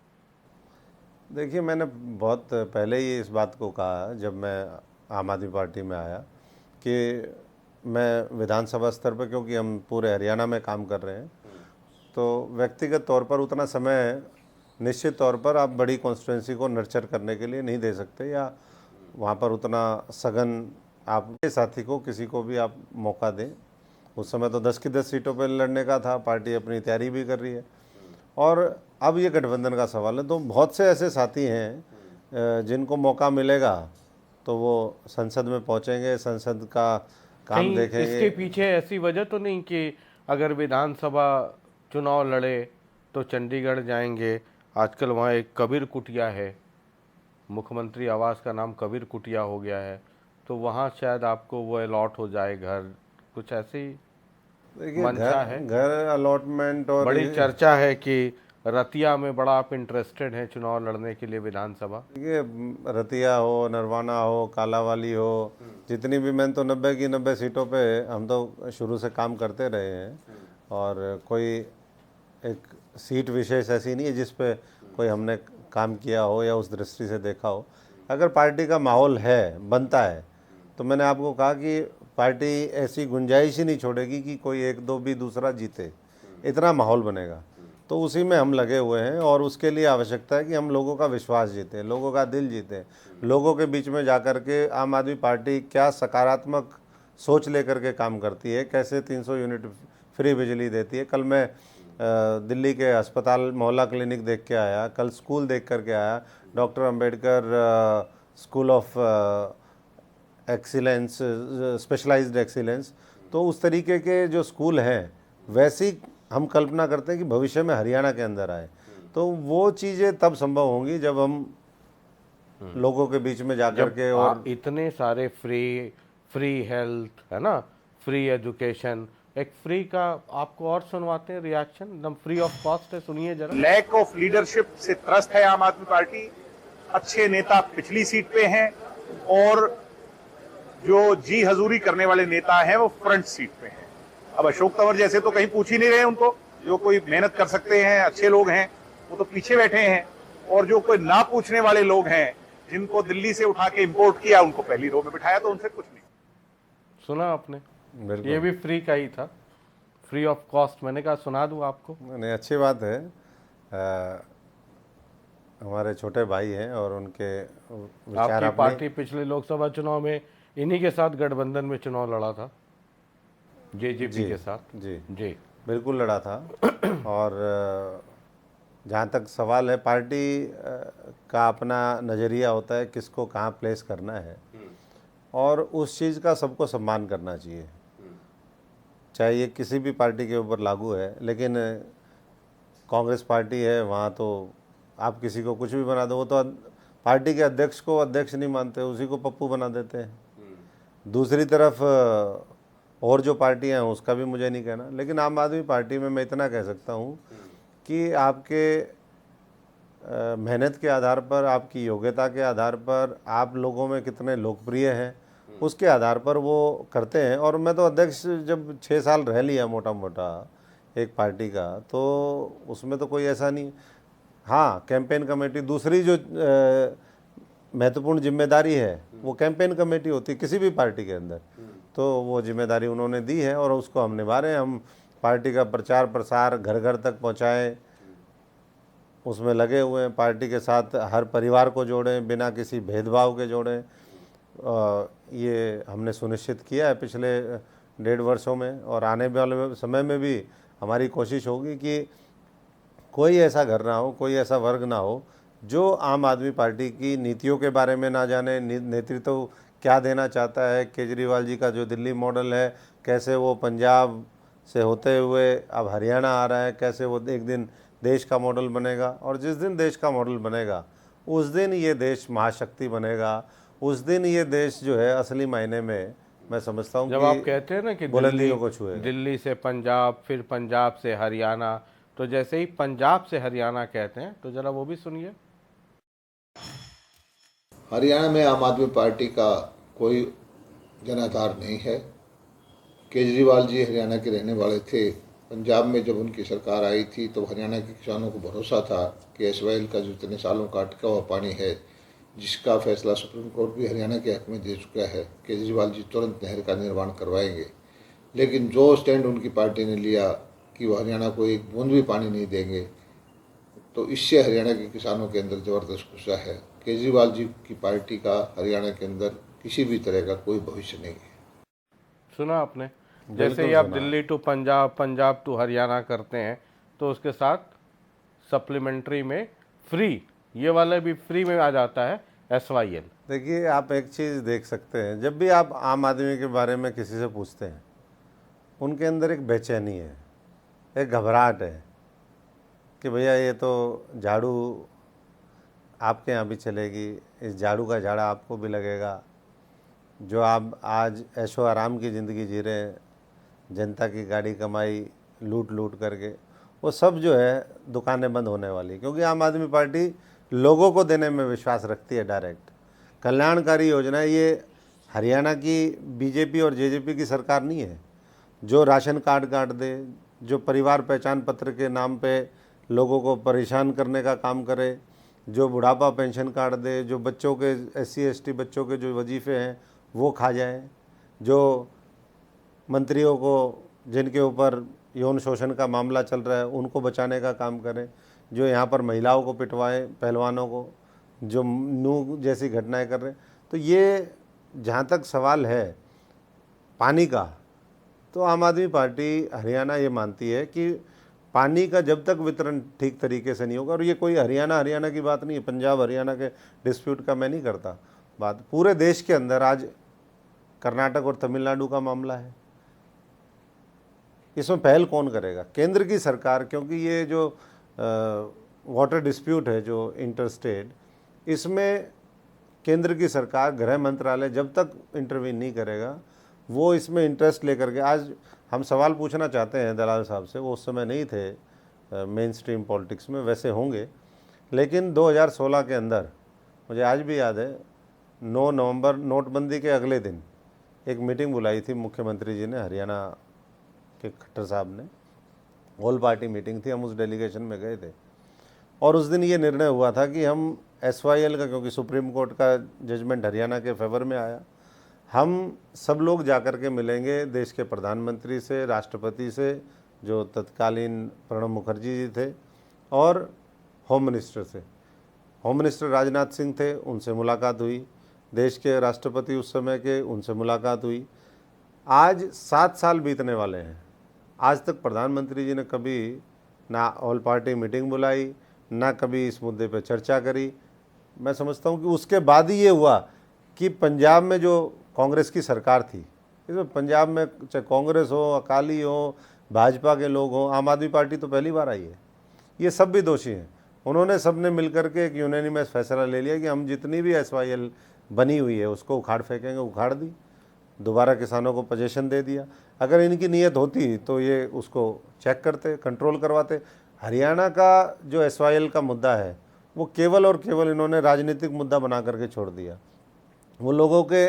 देखिए, मैंने बहुत पहले ही इस बात को कहा जब मैं आम आदमी पार्टी में आया कि मैं विधानसभा स्तर पर, क्योंकि हम पूरे हरियाणा में काम कर रहे हैं, तो व्यक्तिगत तौर पर उतना समय निश्चित तौर पर आप बड़ी कॉन्स्टिट्यूंसी को नर्चर करने के लिए नहीं दे सकते, या वहाँ पर उतना सघन आपके साथी को किसी को भी आप मौका दें। उस समय तो 10 की 10 सीटों पर लड़ने का था, पार्टी अपनी तैयारी भी कर रही है, और अब ये गठबंधन का सवाल है। तो बहुत से ऐसे साथी हैं जिनको मौका मिलेगा तो वो संसद में पहुंचेंगे, संसद का काम देखेंगे। इसके पीछे ऐसी वजह तो नहीं कि अगर विधानसभा चुनाव लड़े तो चंडीगढ़ जाएंगे, आजकल वहाँ एक कबीर कुटिया है, मुख्यमंत्री आवास का नाम कबीर कुटिया हो गया है, तो वहाँ शायद आपको वो अलॉट हो जाए घर, कुछ ऐसी मंशा है? घर अलॉटमेंट और बड़ी चर्चा है कि रतिया में बड़ा आप इंटरेस्टेड हैं चुनाव लड़ने के लिए विधानसभा। देखिए, रतिया हो, नरवाना हो, कालावाली हो, जितनी भी, मैंने तो 90 की 90 सीटों पे हम तो शुरू से काम करते रहे हैं, और कोई एक सीट विशेष ऐसी नहीं है जिस पे कोई हमने काम किया हो या उस दृष्टि से देखा हो। अगर पार्टी का माहौल है, बनता है, तो मैंने आपको कहा कि पार्टी ऐसी गुंजाइश ही नहीं छोड़ेगी कि कोई 1-2 भी दूसरा जीते, इतना माहौल बनेगा। तो उसी में हम लगे हुए हैं, और उसके लिए आवश्यकता है कि हम लोगों का विश्वास जीतें, लोगों का दिल जीतें, लोगों के बीच में जाकर के आम आदमी पार्टी क्या सकारात्मक सोच लेकर के काम करती है, कैसे 300 यूनिट फ्री बिजली देती है। कल मैं दिल्ली के अस्पताल मोहल्ला क्लिनिक देख के आया, कल स्कूल देख कर के आया, doctor Ambedkar school of excellence, specialised excellence. तो उस तरीके के जो स्कूल हैं वैसी हम कल्पना करते हैं कि भविष्य में हरियाणा के अंदर आए। तो वो चीज़ें तब संभव होंगी जब हम लोगों के बीच में जाकर के, और इतने सारे फ्री हेल्थ है ना, फ्री एजुकेशन, एक फ्री का आपको और सुनवाते हैं रिएक्शन, एकदम फ्री ऑफ कॉस्ट है, सुनिए जरा। लैक ऑफ लीडरशिप से त्रस्त है आम आदमी पार्टी। अच्छे नेता पिछली सीट पे हैं और जो जी हजूरी करने वाले नेता हैं वो फ्रंट सीट पे हैं। अब अशोक तंवर जैसे तो कहीं पूछ ही नहीं रहे उनको, जो कोई मेहनत कर सकते हैं, अच्छे लोग हैं, वो तो पीछे बैठे हैं, और जो कोई ना पूछने वाले लोग हैं, जिनको दिल्ली से उठा के इंपोर्ट किया, उनको पहली रो में बिठाया, तो उनसे कुछ नहीं। सुना आपने, बिल्कुल। ये भी फ्री का ही था, फ्री ऑफ कॉस्ट। मैंने कहा सुना दूं आपको। नहीं, अच्छी बात है। हमारे छोटे भाई हैं और उनके विचार आपकी अपने पार्टी पिछले लोकसभा चुनाव में इन्हीं के साथ गठबंधन में चुनाव लड़ा था, जेजेपी के साथ। जी जी बिल्कुल लड़ा था। और जहाँ तक सवाल है, पार्टी का अपना नज़रिया होता है किसको कहाँ प्लेस करना है, और उस चीज़ का सबको सम्मान करना चाहिए, चाहे ये किसी भी पार्टी के ऊपर लागू है। लेकिन कांग्रेस पार्टी है, वहाँ तो आप किसी को कुछ भी बना दो, वो तो पार्टी के अध्यक्ष को अध्यक्ष नहीं मानते, उसी को पप्पू बना देते हैं। दूसरी तरफ और जो पार्टियां हैं उसका भी मुझे नहीं कहना, लेकिन आम आदमी पार्टी में मैं इतना कह सकता हूँ कि आपके मेहनत के आधार पर, आपकी योग्यता के आधार पर, आप लोगों में कितने लोकप्रिय हैं, उसके आधार पर वो करते हैं। और मैं तो अध्यक्ष जब 6 साल रह लिया मोटा मोटा एक पार्टी का, तो उसमें तो कोई ऐसा नहीं। हाँ, कैंपेन कमेटी, दूसरी जो महत्वपूर्ण जिम्मेदारी है वो कैंपेन कमेटी होती है किसी भी पार्टी के अंदर, तो वो जिम्मेदारी उन्होंने दी है और उसको हम निभा रहे हैं। हम पार्टी का प्रचार प्रसार घर घर तक पहुँचाएँ, उसमें लगे हुए हैं। पार्टी के साथ हर परिवार को जोड़ें, बिना किसी भेदभाव के जोड़ें। ये हमने सुनिश्चित किया है पिछले 1.5 वर्षों में, और आने वाले समय में भी हमारी कोशिश होगी कि कोई ऐसा घर ना हो, कोई ऐसा वर्ग ना हो जो आम आदमी पार्टी की नीतियों के बारे में ना जाने, नेतृत्व क्या देना चाहता है। केजरीवाल जी का जो दिल्ली मॉडल है, कैसे वो पंजाब से होते हुए अब हरियाणा आ रहा है, कैसे वो एक दिन देश का मॉडल बनेगा, और जिस दिन देश का मॉडल बनेगा उस दिन ये देश महाशक्ति बनेगा। उस दिन ये देश जो है असली मायने में, मैं समझता हूँ जब आप कहते हैं ना कि बुलंदियों को छुएगा। दिल्ली से पंजाब, फिर पंजाब से हरियाणा, तो जैसे ही पंजाब से हरियाणा कहते हैं तो जरा वो भी सुनिए। हरियाणा में आम आदमी पार्टी का कोई जनाधार नहीं है। केजरीवाल जी हरियाणा के रहने वाले थे। पंजाब में जब उनकी सरकार आई थी तो हरियाणा के किसानों को भरोसा था कि एसवाइएल का जो इतने सालों का अटका हुआ पानी है, जिसका फैसला सुप्रीम कोर्ट भी हरियाणा के हक में दे चुका है, केजरीवाल जी तुरंत नहर का निर्माण करवाएंगे। लेकिन जो स्टैंड उनकी पार्टी ने लिया कि वो हरियाणा को एक बूंद भी पानी नहीं देंगे, तो इससे हरियाणा के किसानों के अंदर ज़बरदस्त गुस्सा है। केजरीवाल जी की पार्टी का हरियाणा के अंदर किसी भी तरह का कोई भविष्य नहीं है। सुना आपने, जैसे ही आप दिल्ली टू पंजाब, पंजाब टू हरियाणा करते हैं तो उसके साथ सप्लीमेंट्री में फ्री, ये वाला भी फ्री में आ जाता है, एसवाईएल। देखिए, आप एक चीज़ देख सकते हैं, जब भी आप आम आदमी के बारे में किसी से पूछते हैं, उनके अंदर एक बेचैनी है, एक घबराहट है कि भैया ये तो झाड़ू आपके यहाँ भी चलेगी, इस झाड़ू का झाड़ा आपको भी लगेगा। जो आप आज ऐशो आराम की ज़िंदगी जी रहे हैं, जनता की गाड़ी कमाई लूट लूट करके, वो सब जो है दुकानें बंद होने वाली, क्योंकि आम आदमी पार्टी लोगों को देने में विश्वास रखती है। डायरेक्ट कल्याणकारी योजना, ये हरियाणा की बीजेपी और जेजेपी की सरकार नहीं है जो राशन कार्ड काट दे, जो परिवार पहचान पत्र के नाम पे लोगों को परेशान करने का काम करे, जो बुढ़ापा पेंशन काट दे, जो बच्चों के SC ST बच्चों के जो वजीफ़े हैं वो खा जाएं, जो मंत्रियों को जिनके ऊपर यौन शोषण का मामला चल रहा है उनको बचाने का काम करें, जो यहाँ पर महिलाओं को पिटवाएं, पहलवानों को, जो नू जैसी घटनाएं कर रहे हैं। तो ये जहाँ तक सवाल है पानी का, तो आम आदमी पार्टी हरियाणा ये मानती है कि पानी का जब तक वितरण ठीक तरीके से नहीं होगा, और ये कोई हरियाणा की बात नहीं है, पंजाब हरियाणा के डिस्प्यूट का मैं नहीं करता बात, पूरे देश के अंदर आज कर्नाटक और तमिलनाडु का मामला है। इसमें पहल कौन करेगा? केंद्र की सरकार, क्योंकि ये जो वाटर डिस्प्यूट है जो इंटरस्टेट, इसमें केंद्र की सरकार, गृह मंत्रालय जब तक इंटरवीन नहीं करेगा, वो इसमें इंटरेस्ट लेकर के, आज हम सवाल पूछना चाहते हैं दलाल साहब से, वो उस समय नहीं थे मेन स्ट्रीम पॉलिटिक्स में, वैसे होंगे, लेकिन 2016 के अंदर, मुझे आज भी याद है, 9 नवंबर नोटबंदी के अगले दिन एक मीटिंग बुलाई थी मुख्यमंत्री जी ने हरियाणा कि खट्टर साहब ने, ऑल पार्टी मीटिंग थी, हम उस डेलीगेशन में गए थे और उस दिन ये निर्णय हुआ था कि हम SYL का, क्योंकि सुप्रीम कोर्ट का जजमेंट हरियाणा के फेवर में आया, हम सब लोग जाकर के मिलेंगे देश के प्रधानमंत्री से, राष्ट्रपति से जो तत्कालीन प्रणब मुखर्जी जी थे, और होम मिनिस्टर से। होम मिनिस्टर राजनाथ सिंह थे, उनसे मुलाकात हुई, देश के राष्ट्रपति उस समय के, उनसे मुलाकात हुई। आज 7 साल बीतने वाले हैं, आज तक प्रधानमंत्री जी ने कभी ना ऑल पार्टी मीटिंग बुलाई, ना कभी इस मुद्दे पर चर्चा करी। मैं समझता हूँ कि उसके बाद ही ये हुआ कि पंजाब में जो कांग्रेस की सरकार थी, इसमें पंजाब में चाहे कांग्रेस हो, अकाली हो, भाजपा के लोग हों, आम आदमी पार्टी तो पहली बार आई है, ये सब भी दोषी हैं। उन्होंने सब ने मिलकर के एक यूनानिमस फैसला ले लिया कि हम जितनी भी SYL बनी हुई है उसको उखाड़ फेंकेंगे, उखाड़ दी, दोबारा किसानों को पोजीशन दे दिया। अगर इनकी नीयत होती तो ये उसको चेक करते, कंट्रोल करवाते। हरियाणा का जो SYL का मुद्दा है वो केवल और केवल इन्होंने राजनीतिक मुद्दा बना करके छोड़ दिया। वो लोगों के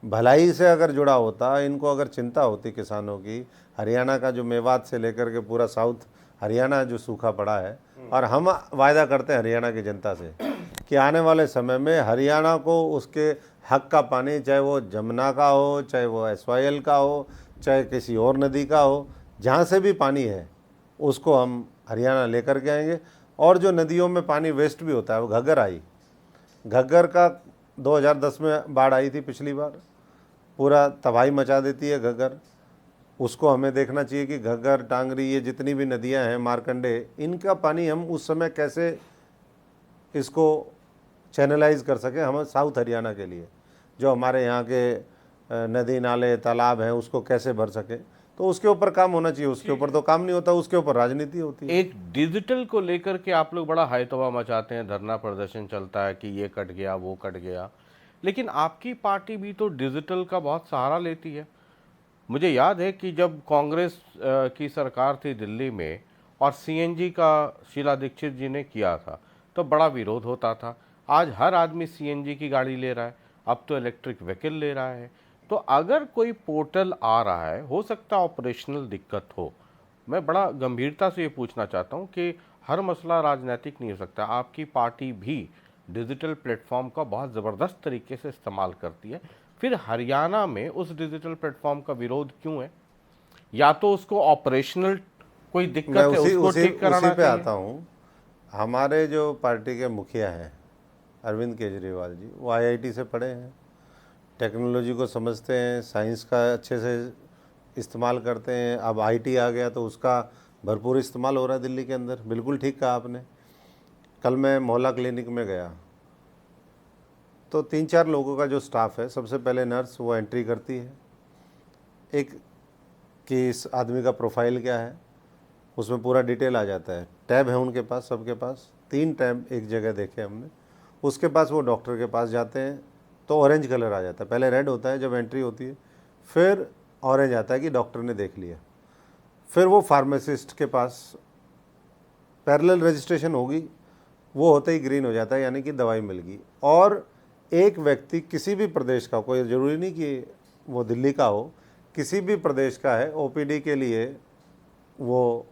भलाई से अगर जुड़ा होता, इनको अगर चिंता होती किसानों की, हरियाणा का जो मेवात से लेकर के पूरा साउथ हरियाणा जो सूखा पड़ा है, और हम वायदा करते हैं हरियाणा की जनता से कि आने वाले समय में हरियाणा को उसके हक का पानी, चाहे वो जमुना का हो, चाहे वो SYL का हो, चाहे किसी और नदी का हो, जहाँ से भी पानी है उसको हम हरियाणा लेकर के आएंगे। और जो नदियों में पानी वेस्ट भी होता है, वो घग्गर आई, घग्गर का 2010 में बाढ़ आई थी पिछली बार, पूरा तबाही मचा देती है घग्गर। उसको हमें देखना चाहिए कि घग्गर, टांगरी, ये जितनी भी नदियां हैं, मार्कंडे, इनका पानी हम उस समय कैसे इसको चैनलाइज कर सकें हम साउथ हरियाणा के लिए, जो हमारे यहाँ के नदी नाले तालाब हैं उसको कैसे भर सके। तो उसके ऊपर काम होना चाहिए, उसके ऊपर तो काम नहीं होता, उसके ऊपर राजनीति होती है। एक डिजिटल को लेकर के आप लोग बड़ा हायतौबा मचाते हैं, धरना प्रदर्शन चलता है कि ये कट गया, वो कट गया, लेकिन आपकी पार्टी भी तो डिजिटल का बहुत सहारा लेती है। मुझे याद है कि जब कांग्रेस की सरकार थी दिल्ली में और CNG का शीला दीक्षित जी ने किया था तो बड़ा विरोध होता था। आज हर आदमी CNG की गाड़ी ले रहा है, अब तो इलेक्ट्रिक व्हीकल ले रहा है। तो अगर कोई पोर्टल आ रहा है, हो सकता है ऑपरेशनल दिक्कत हो। मैं बड़ा गंभीरता से ये पूछना चाहता हूँ कि हर मसला राजनीतिक नहीं हो सकता। आपकी पार्टी भी डिजिटल प्लेटफॉर्म का बहुत ज़बरदस्त तरीके से इस्तेमाल करती है, फिर हरियाणा में उस डिजिटल प्लेटफॉर्म का विरोध क्यों है? या तो उसको ऑपरेशनल कोई दिक्कत है, उसको ठीक कराना पे आता हूँ। हमारे जो पार्टी के मुखिया हैं अरविंद केजरीवाल जी, वो IIT से पढ़े हैं, टेक्नोलॉजी को समझते हैं, साइंस का अच्छे से इस्तेमाल करते हैं। अब IT आ गया तो उसका भरपूर इस्तेमाल हो रहा है दिल्ली के अंदर। बिल्कुल ठीक कहा आपने। कल मैं मोहल्ला क्लिनिक में गया तो 3-4 लोगों का जो स्टाफ है, सबसे पहले नर्स वो एंट्री करती है, एक कि इस आदमी का प्रोफाइल क्या है, उसमें पूरा डिटेल आ जाता है। टैब है उनके पास, सबके पास 3 टैब एक जगह देखे हमने। उसके पास वो डॉक्टर के पास जाते हैं तो ऑरेंज कलर आ जाता है, पहले रेड होता है जब एंट्री होती है, फिर ऑरेंज आता है कि डॉक्टर ने देख लिया। फिर वो फार्मासिस्ट के पास पैरेलल रजिस्ट्रेशन होगी, वो होते ही ग्रीन हो जाता है, यानी कि दवाई मिल गई। और एक व्यक्ति किसी भी प्रदेश का, कोई ज़रूरी नहीं कि वो दिल्ली का हो, किसी भी प्रदेश का है, OPD के लिए वो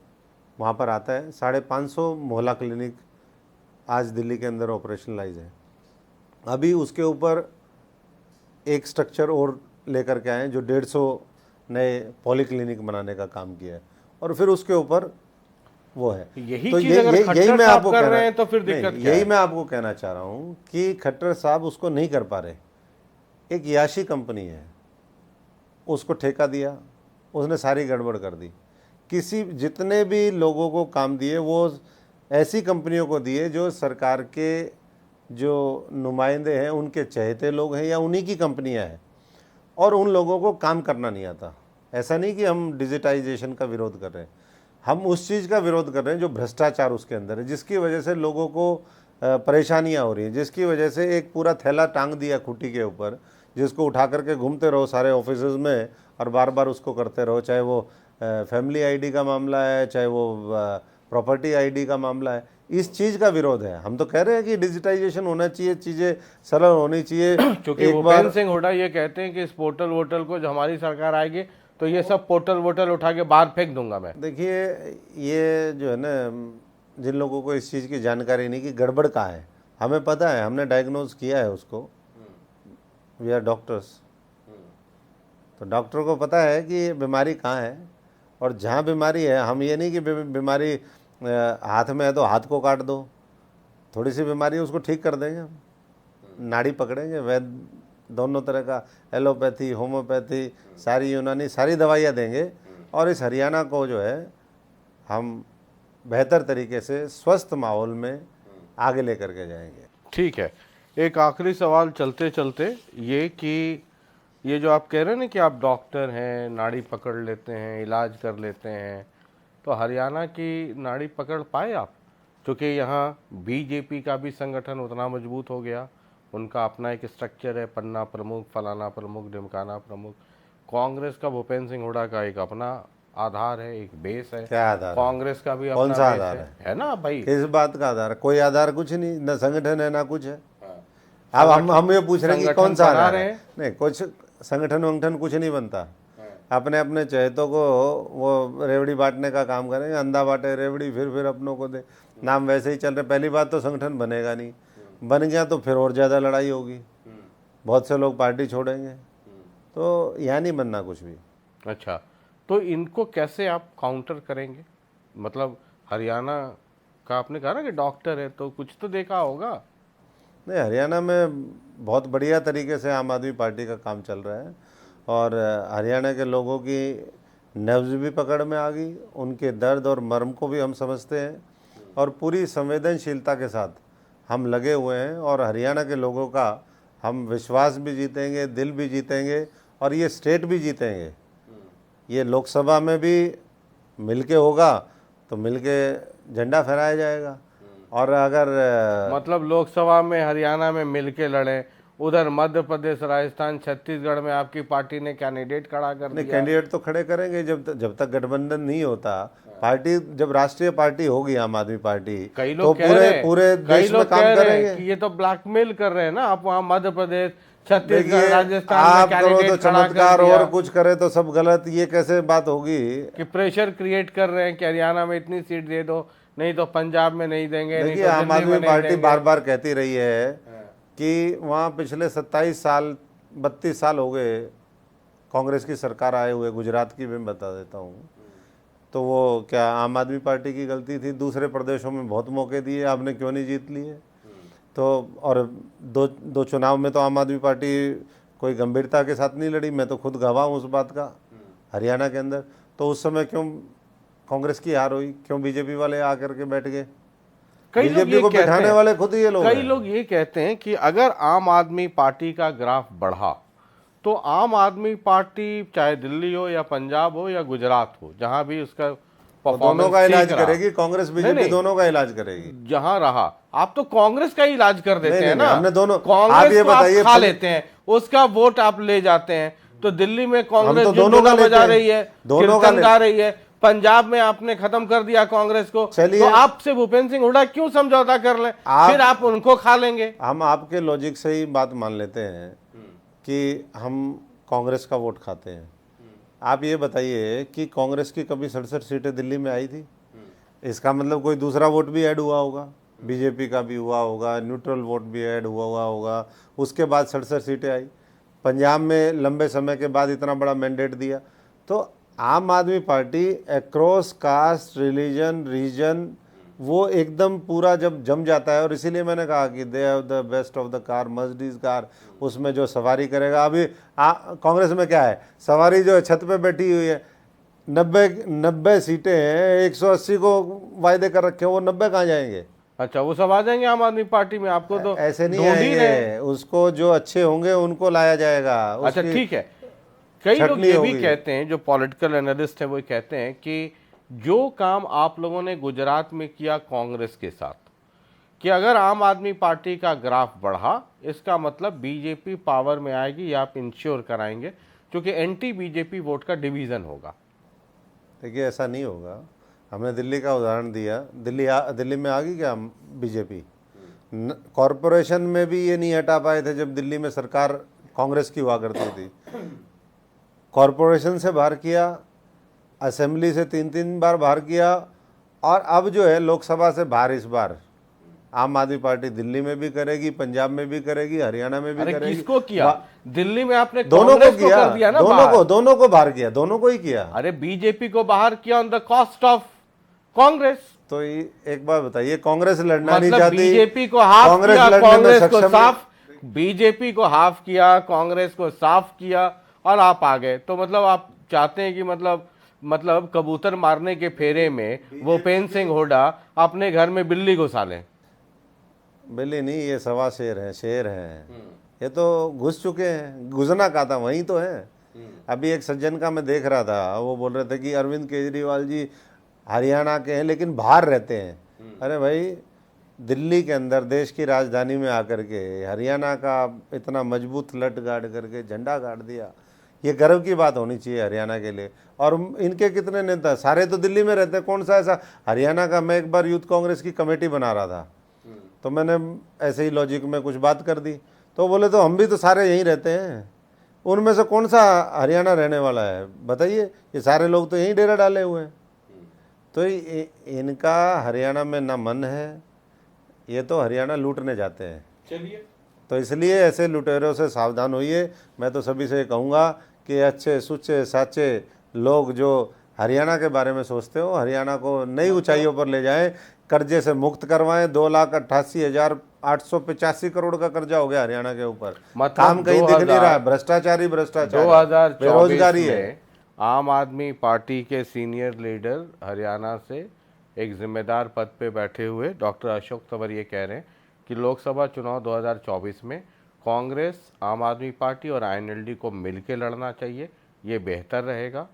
वहाँ पर आता है। 550 मोहल्ला क्लिनिक आज दिल्ली के अंदर ऑपरेशनलाइज है। अभी उसके ऊपर एक स्ट्रक्चर और लेकर के आए जो 150 नए पॉलीक्लिनिक बनाने का काम किया है, और फिर उसके ऊपर वो है। यही तो चीज अगर खट्टर साहब कर रहे हैं तो फिर दिक्कत क्या है? यही मैं आपको कहना चाह रहा हूँ कि खट्टर साहब उसको नहीं कर पा रहे। एक याशी कंपनी है, उसको ठेका दिया, उसने सारी गड़बड़ कर दी। जितने भी लोगों को काम दिए वो ऐसी कंपनियों को दिए जो सरकार के जो नुमाइंदे हैं, उनके चहेते लोग हैं या उन्हीं की कंपनियां हैं, और उन लोगों को काम करना नहीं आता। ऐसा नहीं कि हम डिजिटाइजेशन का विरोध कर रहे हैं, हम उस चीज़ का विरोध कर रहे हैं जो भ्रष्टाचार उसके अंदर है, जिसकी वजह से लोगों को परेशानियां हो रही हैं, जिसकी वजह से एक पूरा थैला टांग दिया खूंटी के ऊपर, जिसको उठा करके घूमते रहो सारे ऑफिसेज में और बार बार उसको करते रहो। चाहे वो फैमिली ID का मामला है, चाहे वो प्रॉपर्टी ID का मामला है, इस चीज़ का विरोध है। हम तो कह रहे हैं कि डिजिटाइजेशन होना चाहिए, चीज़ें सरल होनी चाहिए। क्योंकि भूपेंद्र सिंह हुड्डा ये कहते हैं कि इस पोर्टल वोटल को जो हमारी सरकार आएगी तो ये सब पोर्टल वोटल उठा के बाहर फेंक दूंगा मैं। देखिए, ये जो है ना, जिन लोगों को इस चीज़ की जानकारी नहीं कि गड़बड़ कहाँ है, हमें पता है, हमने डायग्नोज किया है उसको, वी आर डॉक्टर्स। तो डॉक्टर को पता है कि बीमारी कहाँ है, और जहाँ बीमारी है, हम ये नहीं कि बीमारी हाथ में है तो हाथ को काट दो, थोड़ी सी बीमारी है उसको ठीक कर देंगे हम, नाड़ी पकड़ेंगे, वैद्य दोनों तरह का, एलोपैथी, होम्योपैथी, सारी यूनानी, सारी दवाइयाँ देंगे, और इस हरियाणा को जो है हम बेहतर तरीके से स्वस्थ माहौल में आगे लेकर के जाएंगे। ठीक है, एक आखिरी सवाल चलते चलते ये कि ये जो आप कह रहे हैं ना कि आप डॉक्टर हैं, नाड़ी पकड़ लेते हैं, इलाज कर लेते हैं, तो हरियाणा की नाड़ी पकड़ पाए आप? क्योंकि यहाँ बीजेपी का भी संगठन उतना मजबूत हो गया, उनका अपना एक स्ट्रक्चर है, पन्ना प्रमुख, फलाना प्रमुख, ढिमकाना प्रमुख। कांग्रेस का भूपेंद्र सिंह हुड्डा का एक अपना आधार है, एक बेस है। क्या आधार? कांग्रेस का भी कौन अपना सा बेस आधार है ना भाई? किस बात का आधार? कोई आधार कुछ नहीं, न संगठन है ना कुछ है। अब हम ये पूछ रहे हैं कि कौन सा आधार है? नहीं, कुछ संगठन वंगठन कुछ नहीं बनता। अपने अपने चहेतों को वो रेवड़ी बांटने का काम करेंगे, अंधा बांटे रेवड़ी, फिर अपनों को दे, नाम वैसे ही चल रहे। पहली बात तो संगठन बनेगा नहीं, बन गया तो फिर और ज़्यादा लड़ाई होगी, बहुत से लोग पार्टी छोड़ेंगे, तो यहाँ नहीं बनना कुछ भी। अच्छा, तो इनको कैसे आप काउंटर करेंगे? मतलब हरियाणा का आपने कहा ना कि डॉक्टर है, तो कुछ तो देखा होगा। नहीं, हरियाणा में बहुत बढ़िया तरीके से आम आदमी पार्टी का काम चल रहा है, और हरियाणा के लोगों की नब्ज भी पकड़ में आ गई, उनके दर्द और मर्म को भी हम समझते हैं, और पूरी संवेदनशीलता के साथ हम लगे हुए हैं, और हरियाणा के लोगों का हम विश्वास भी जीतेंगे, दिल भी जीतेंगे, और ये स्टेट भी जीतेंगे। ये लोकसभा में भी मिलके होगा तो मिलके झंडा फहराया जाएगा, और अगर मतलब लोकसभा में हरियाणा में मिलके लड़े, उधर मध्य प्रदेश, राजस्थान, छत्तीसगढ़ में आपकी पार्टी ने कैंडिडेट खड़ा कर नहीं, दिया। कैंडिडेट तो खड़े करेंगे जब तक गठबंधन नहीं होता। पार्टी जब राष्ट्रीय पार्टी होगी आम आदमी पार्टी, कई तो लोग कह रहे हैं, पूरे कई देश में लोग काम कह रहे करेंगे। हैं कि ये तो ब्लैकमेल कर रहे हैं ना आप, वहाँ मध्य प्रदेश, छत्तीसगढ़, देखिए, राजस्थान आप में करो तो कैंडिडेट खड़ा कर चमत्कार दिया, और कुछ करे तो सब गलत, ये कैसे बात होगी? कि प्रेशर क्रिएट कर रहे हैं कि हरियाणा में इतनी सीट दे दो, नहीं तो पंजाब में नहीं देंगे, नहीं देखिए, तो आम दिल्ली आदमी में नहीं पार्टी देंगे। बार बार कहती रही है कि वहाँ पिछले 27 साल 32 साल हो गए कांग्रेस की सरकार आए हुए। गुजरात की भी मैं बता देता हूँ, तो वो क्या आम आदमी पार्टी की गलती थी? दूसरे प्रदेशों में बहुत मौके दिए, आपने क्यों नहीं जीत लिए? तो और दो चुनाव में तो आम आदमी पार्टी कोई गंभीरता के साथ नहीं लड़ी, मैं तो खुद गवाह हूँ उस बात का, हरियाणा के अंदर। तो उस समय क्यों कांग्रेस की हार हुई? क्यों बीजेपी वाले आकर के बैठ गए? बीजेपी को बैठाने वाले खुद ये लोग हैं। कई लोग ये कहते हैं कि अगर आम आदमी पार्टी का ग्राफ बढ़ा तो आम आदमी पार्टी चाहे दिल्ली हो या पंजाब हो या गुजरात हो, जहां भी उसका दोनों का इलाज करेगी कांग्रेस, बीजेपी दोनों का इलाज करेगी। जहां रहा, आप तो कांग्रेस का ही इलाज कर देते हैं ना। हमने दोनों, कांग्रेस को आप खा लेते हैं, उसका वोट आप ले जाते हैं। तो दिल्ली में कांग्रेस दोनों का बजा रही है, दोनों का गा रही है, पंजाब में आपने खत्म कर दिया कांग्रेस को, तो आपसे भूपेंद्र सिंह हुड्डा क्यों समझौता कर लें? फिर आप उनको खा लेंगे। हम आपके लॉजिक से ही बात मान लेते हैं कि हम कांग्रेस का वोट खाते हैं। आप ये बताइए कि कांग्रेस की कभी 67 सीटें दिल्ली में आई थी? इसका मतलब कोई दूसरा वोट भी ऐड हुआ होगा, बीजेपी का भी हुआ होगा, न्यूट्रल वोट भी ऐड हुआ होगा, उसके बाद 67 सीटें आई। पंजाब में लंबे समय के बाद इतना बड़ा मैंडेट दिया। तो Aam Aadmi party across caste, religion, region, वो एकदम पूरा जब जम जाता है, और इसीलिए मैंने कहा कि they have the best of the car, Mercedes car, उसमें जो सवारी करेगा। अभी कांग्रेस में क्या है, सवारी जो है छत पे बैठी हुई है, 90 सीटें हैं, 180 को वायदे कर रखे हैं, वो 90 कहाँ जाएंगे? अच्छा, वो सब आ जाएंगे आम आदमी पार्टी में? आपको तो ऐसे नहीं आएंगे, उसको जो अच्छे होंगे उनको लाया जाएगा। अच्छा ठीक है, कई लोग ये भी कहते हैं, जो पॉलिटिकल एनालिस्ट है वो कहते हैं कि जो काम आप लोगों ने गुजरात में किया कांग्रेस के साथ, कि अगर आम आदमी पार्टी का ग्राफ बढ़ा, इसका मतलब बीजेपी पावर में आएगी, या आप इंश्योर कराएंगे, क्योंकि एंटी बीजेपी वोट का डिवीजन होगा। देखिए, ऐसा नहीं होगा। हमने दिल्ली का उदाहरण दिया, दिल्ली में आ गई क्या बीजेपी? कॉरपोरेशन में भी ये नहीं हटा पाए थे जब दिल्ली में सरकार कांग्रेस की हुआ करती थी। कॉरपोरेशन से बाहर किया, असेंबली से 3-3 बार बाहर किया, और अब जो है लोकसभा से बाहर इस बार आम आदमी पार्टी दिल्ली में भी करेगी, पंजाब में भी करेगी, हरियाणा में भी अरे करेगी। किसको किया? दिल्ली में आपने दोनों को कांग्रेस को किया, कर दिया ना दोनों बाहर। को बाहर किया, दोनों को ही किया। अरे बीजेपी को बाहर किया on the cost of Congress. तो एक बार बताइए, कांग्रेस लड़ना नहीं मतलब चाहती, बीजेपी को हाफ कांग्रेस किया, लड़ने में कांग्रेस को सक्षम साफ, बीजेपी को हाफ किया, कांग्रेस को साफ किया, और आप आ गए। तो मतलब आप चाहते हैं कि मतलब कबूतर मारने के फेरे में भूपेंद्र सिंह हुड्डा अपने घर में बिल्ली घुसा लें। बिल्ली नहीं, ये सवा शेर है, शेर है। ये तो घुस चुके हैं, घुसना कहा था वहीं तो है। अभी एक सज्जन का मैं देख रहा था, वो बोल रहे थे कि अरविंद केजरीवाल जी हरियाणा के हैं लेकिन बाहर रहते हैं। अरे भाई, दिल्ली के अंदर देश की राजधानी में आकर के हरियाणा का इतना मजबूत लट गाड़ करके झंडा गाड़ दिया, ये गर्व की बात होनी चाहिए हरियाणा के लिए। और इनके कितने नेता, सारे तो दिल्ली में रहते हैं, कौन सा ऐसा हरियाणा का। मैं एक बार यूथ कांग्रेस की कमेटी बना रहा था, तो मैंने ऐसे ही लॉजिक में कुछ बात कर दी, तो बोले तो हम भी तो सारे यहीं रहते हैं, उनमें से कौन सा हरियाणा रहने वाला है बताइए, ये सारे लोग तो यहीं डेरा डाले हुए हैं। तो इनका हरियाणा में ना मन है, ये तो हरियाणा लूटने जाते हैं। चलिए, तो इसलिए ऐसे लुटेरों से सावधान होइए। मैं तो सभी से कहूँगा कि अच्छे सुच्चे साचे लोग जो हरियाणा के बारे में सोचते हो, हरियाणा को नई ऊंचाइयों पर ले जाएं, कर्जे से मुक्त करवाएं। 2,88,885 करोड़ का कर्जा हो गया हरियाणा के ऊपर। मतलब काम कहीं दिख नहीं रहा, भ्रष्टाचार, 2024 बेरोजगारी है। में आम आदमी पार्टी के सीनियर लीडर हरियाणा से एक जिम्मेदार पद पे बैठे हुए डॉक्टर अशोक तंवर ये कह रहे हैं कि लोकसभा चुनाव 2024 में कांग्रेस, आम आदमी पार्टी और आईएनएलडी को मिलकर लड़ना चाहिए, ये बेहतर रहेगा।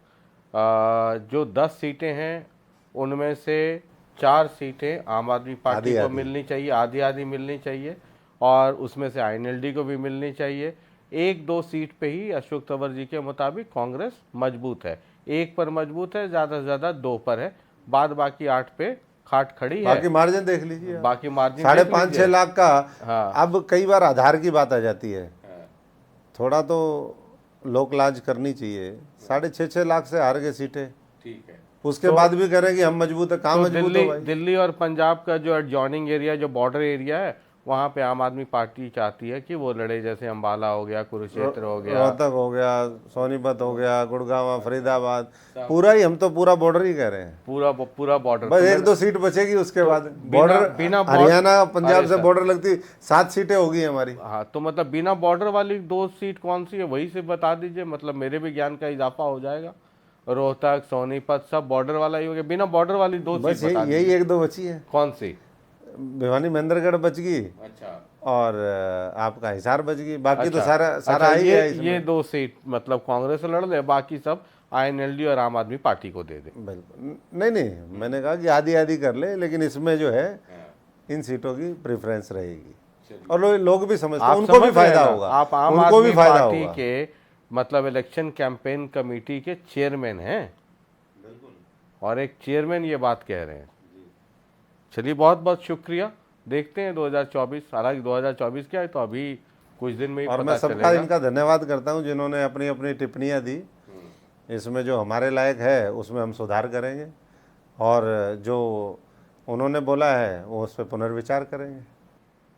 जो 10 सीटें हैं उनमें से 4 सीटें आम आदमी पार्टी को मिलनी चाहिए, आधी आधी मिलनी चाहिए, और उसमें से आईएनएलडी को भी मिलनी चाहिए। 1-2 सीट पे ही अशोक तंवर जी के मुताबिक कांग्रेस मजबूत है, 1 पर मजबूत है, ज़्यादा से ज़्यादा 2 पर है, बाद बाकी 8 पे खाट खड़ी है। बाकी मार्जिन देख लीजिए, बाकी मार्जिन 5.5-6 लाख का। हाँ। अब कई बार आधार की बात आ जाती है, थोड़ा तो लोक लाज करनी चाहिए। 6.5 लाख से हार गए सीटें, ठीक है। उसके बाद भी कह रहे हैं कि हम मजबूत है। कहाँ तो मजबूत हो भाई? दिल्ली और पंजाब का जो एडजॉइनिंग एरिया, जो बॉर्डर एरिया है, वहाँ पे आम आदमी पार्टी चाहती है कि वो लड़े, जैसे अंबाला हो गया, कुरुक्षेत्र हो गया, रोहतक हो गया, सोनीपत हो गया, गुड़गांव, फरीदाबाद, पूरा ही, हम तो पूरा बॉर्डर ही कह रहे हैं। पूरा बॉर्डर। बस 1-2 सीट बचेगी, उसके बाद बॉर्डर, हरियाणा पंजाब से बॉर्डर लगती, 7 सीटें होगी हमारी। हाँ, तो मतलब बिना बॉर्डर वाली 2 सीट कौन सी है, वही से बता दीजिए, मतलब मेरे भी ज्ञान का इजाफा हो जाएगा। रोहतक, सोनीपत सब बॉर्डर वाला ही हो गया, बिना बॉर्डर वाली 2 सीट बस यही 1-2 बची है। कौन सी? भिवानी महेंद्रगढ़ बच गई, अच्छा, और आपका हिसार बच गई, बाकी तो अच्छा, सारा ही है इसमें। ये 2 सीट मतलब कांग्रेस से लड़ ले, बाकी सब आईएनएलडी और आम आदमी पार्टी को दे दे। बिल्कुल नहीं, मैंने कहा कि आधी आधी कर ले, लेकिन इसमें जो है इन सीटों की प्रेफरेंस रहेगी, और लोग भी समझते हैं, उनको भी फायदा होगा, आप आम उनको भी आदमी फायदा पार्टी होगा। के मतलब इलेक्शन कैंपेन कमेटी के चेयरमैन हैं, और एक चेयरमैन ये बात कह रहे हैं। चलिए, बहुत बहुत शुक्रिया। देखते हैं 2024, हालांकि 2024 क्या है तो अभी कुछ दिन में ही और पता मैं सबका चलेगा। इनका धन्यवाद करता हूं जिन्होंने अपनी अपनी टिप्पणियां दी। इसमें जो हमारे लायक है उसमें हम सुधार करेंगे, और जो उन्होंने बोला है वो उस पर पुनर्विचार करेंगे।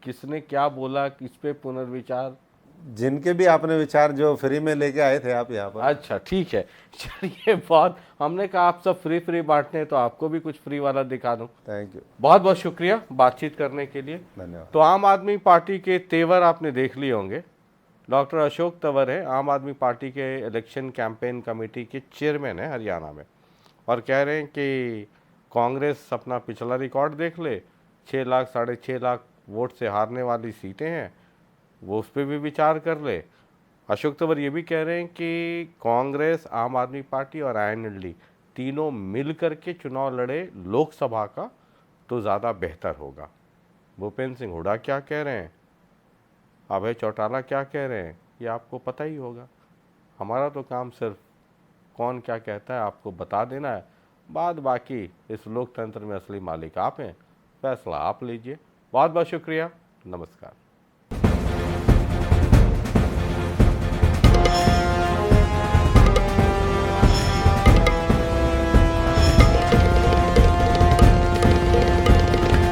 किसने क्या बोला, किस पे पुनर्विचार? जिनके भी आपने विचार जो फ्री में लेके आए थे आप यहाँ पर। अच्छा, ठीक है। चलिए, बहुत, हमने कहा आप सब फ्री बांटते हैं तो आपको भी कुछ फ्री वाला दिखा दूं। थैंक यू, बहुत बहुत शुक्रिया बातचीत करने के लिए, धन्यवाद। तो आम आदमी पार्टी के तेवर आपने देख लिए होंगे। डॉक्टर अशोक तंवर है, आम आदमी पार्टी के इलेक्शन कैंपेन कमेटी के चेयरमैन है हरियाणा में, और कह रहे हैं कि कांग्रेस अपना पिछला रिकॉर्ड देख ले, 6 लाख 6.5 लाख वोट से हारने वाली सीटें हैं, वो उस पर भी विचार कर ले। अशोक तंवर ये भी कह रहे हैं कि कांग्रेस, आम आदमी पार्टी और आईएनएलडी तीनों मिल करके चुनाव लड़े लोकसभा का तो ज़्यादा बेहतर होगा। भूपेंद्र सिंह हुड्डा क्या कह रहे हैं, अभय चौटाला क्या कह रहे हैं, ये आपको पता ही होगा। हमारा तो काम सिर्फ कौन क्या कहता है आपको बता देना है, बाद बाकी इस लोकतंत्र में असली मालिक आप हैं, फैसला आप लीजिए। बहुत बहुत शुक्रिया, नमस्कार।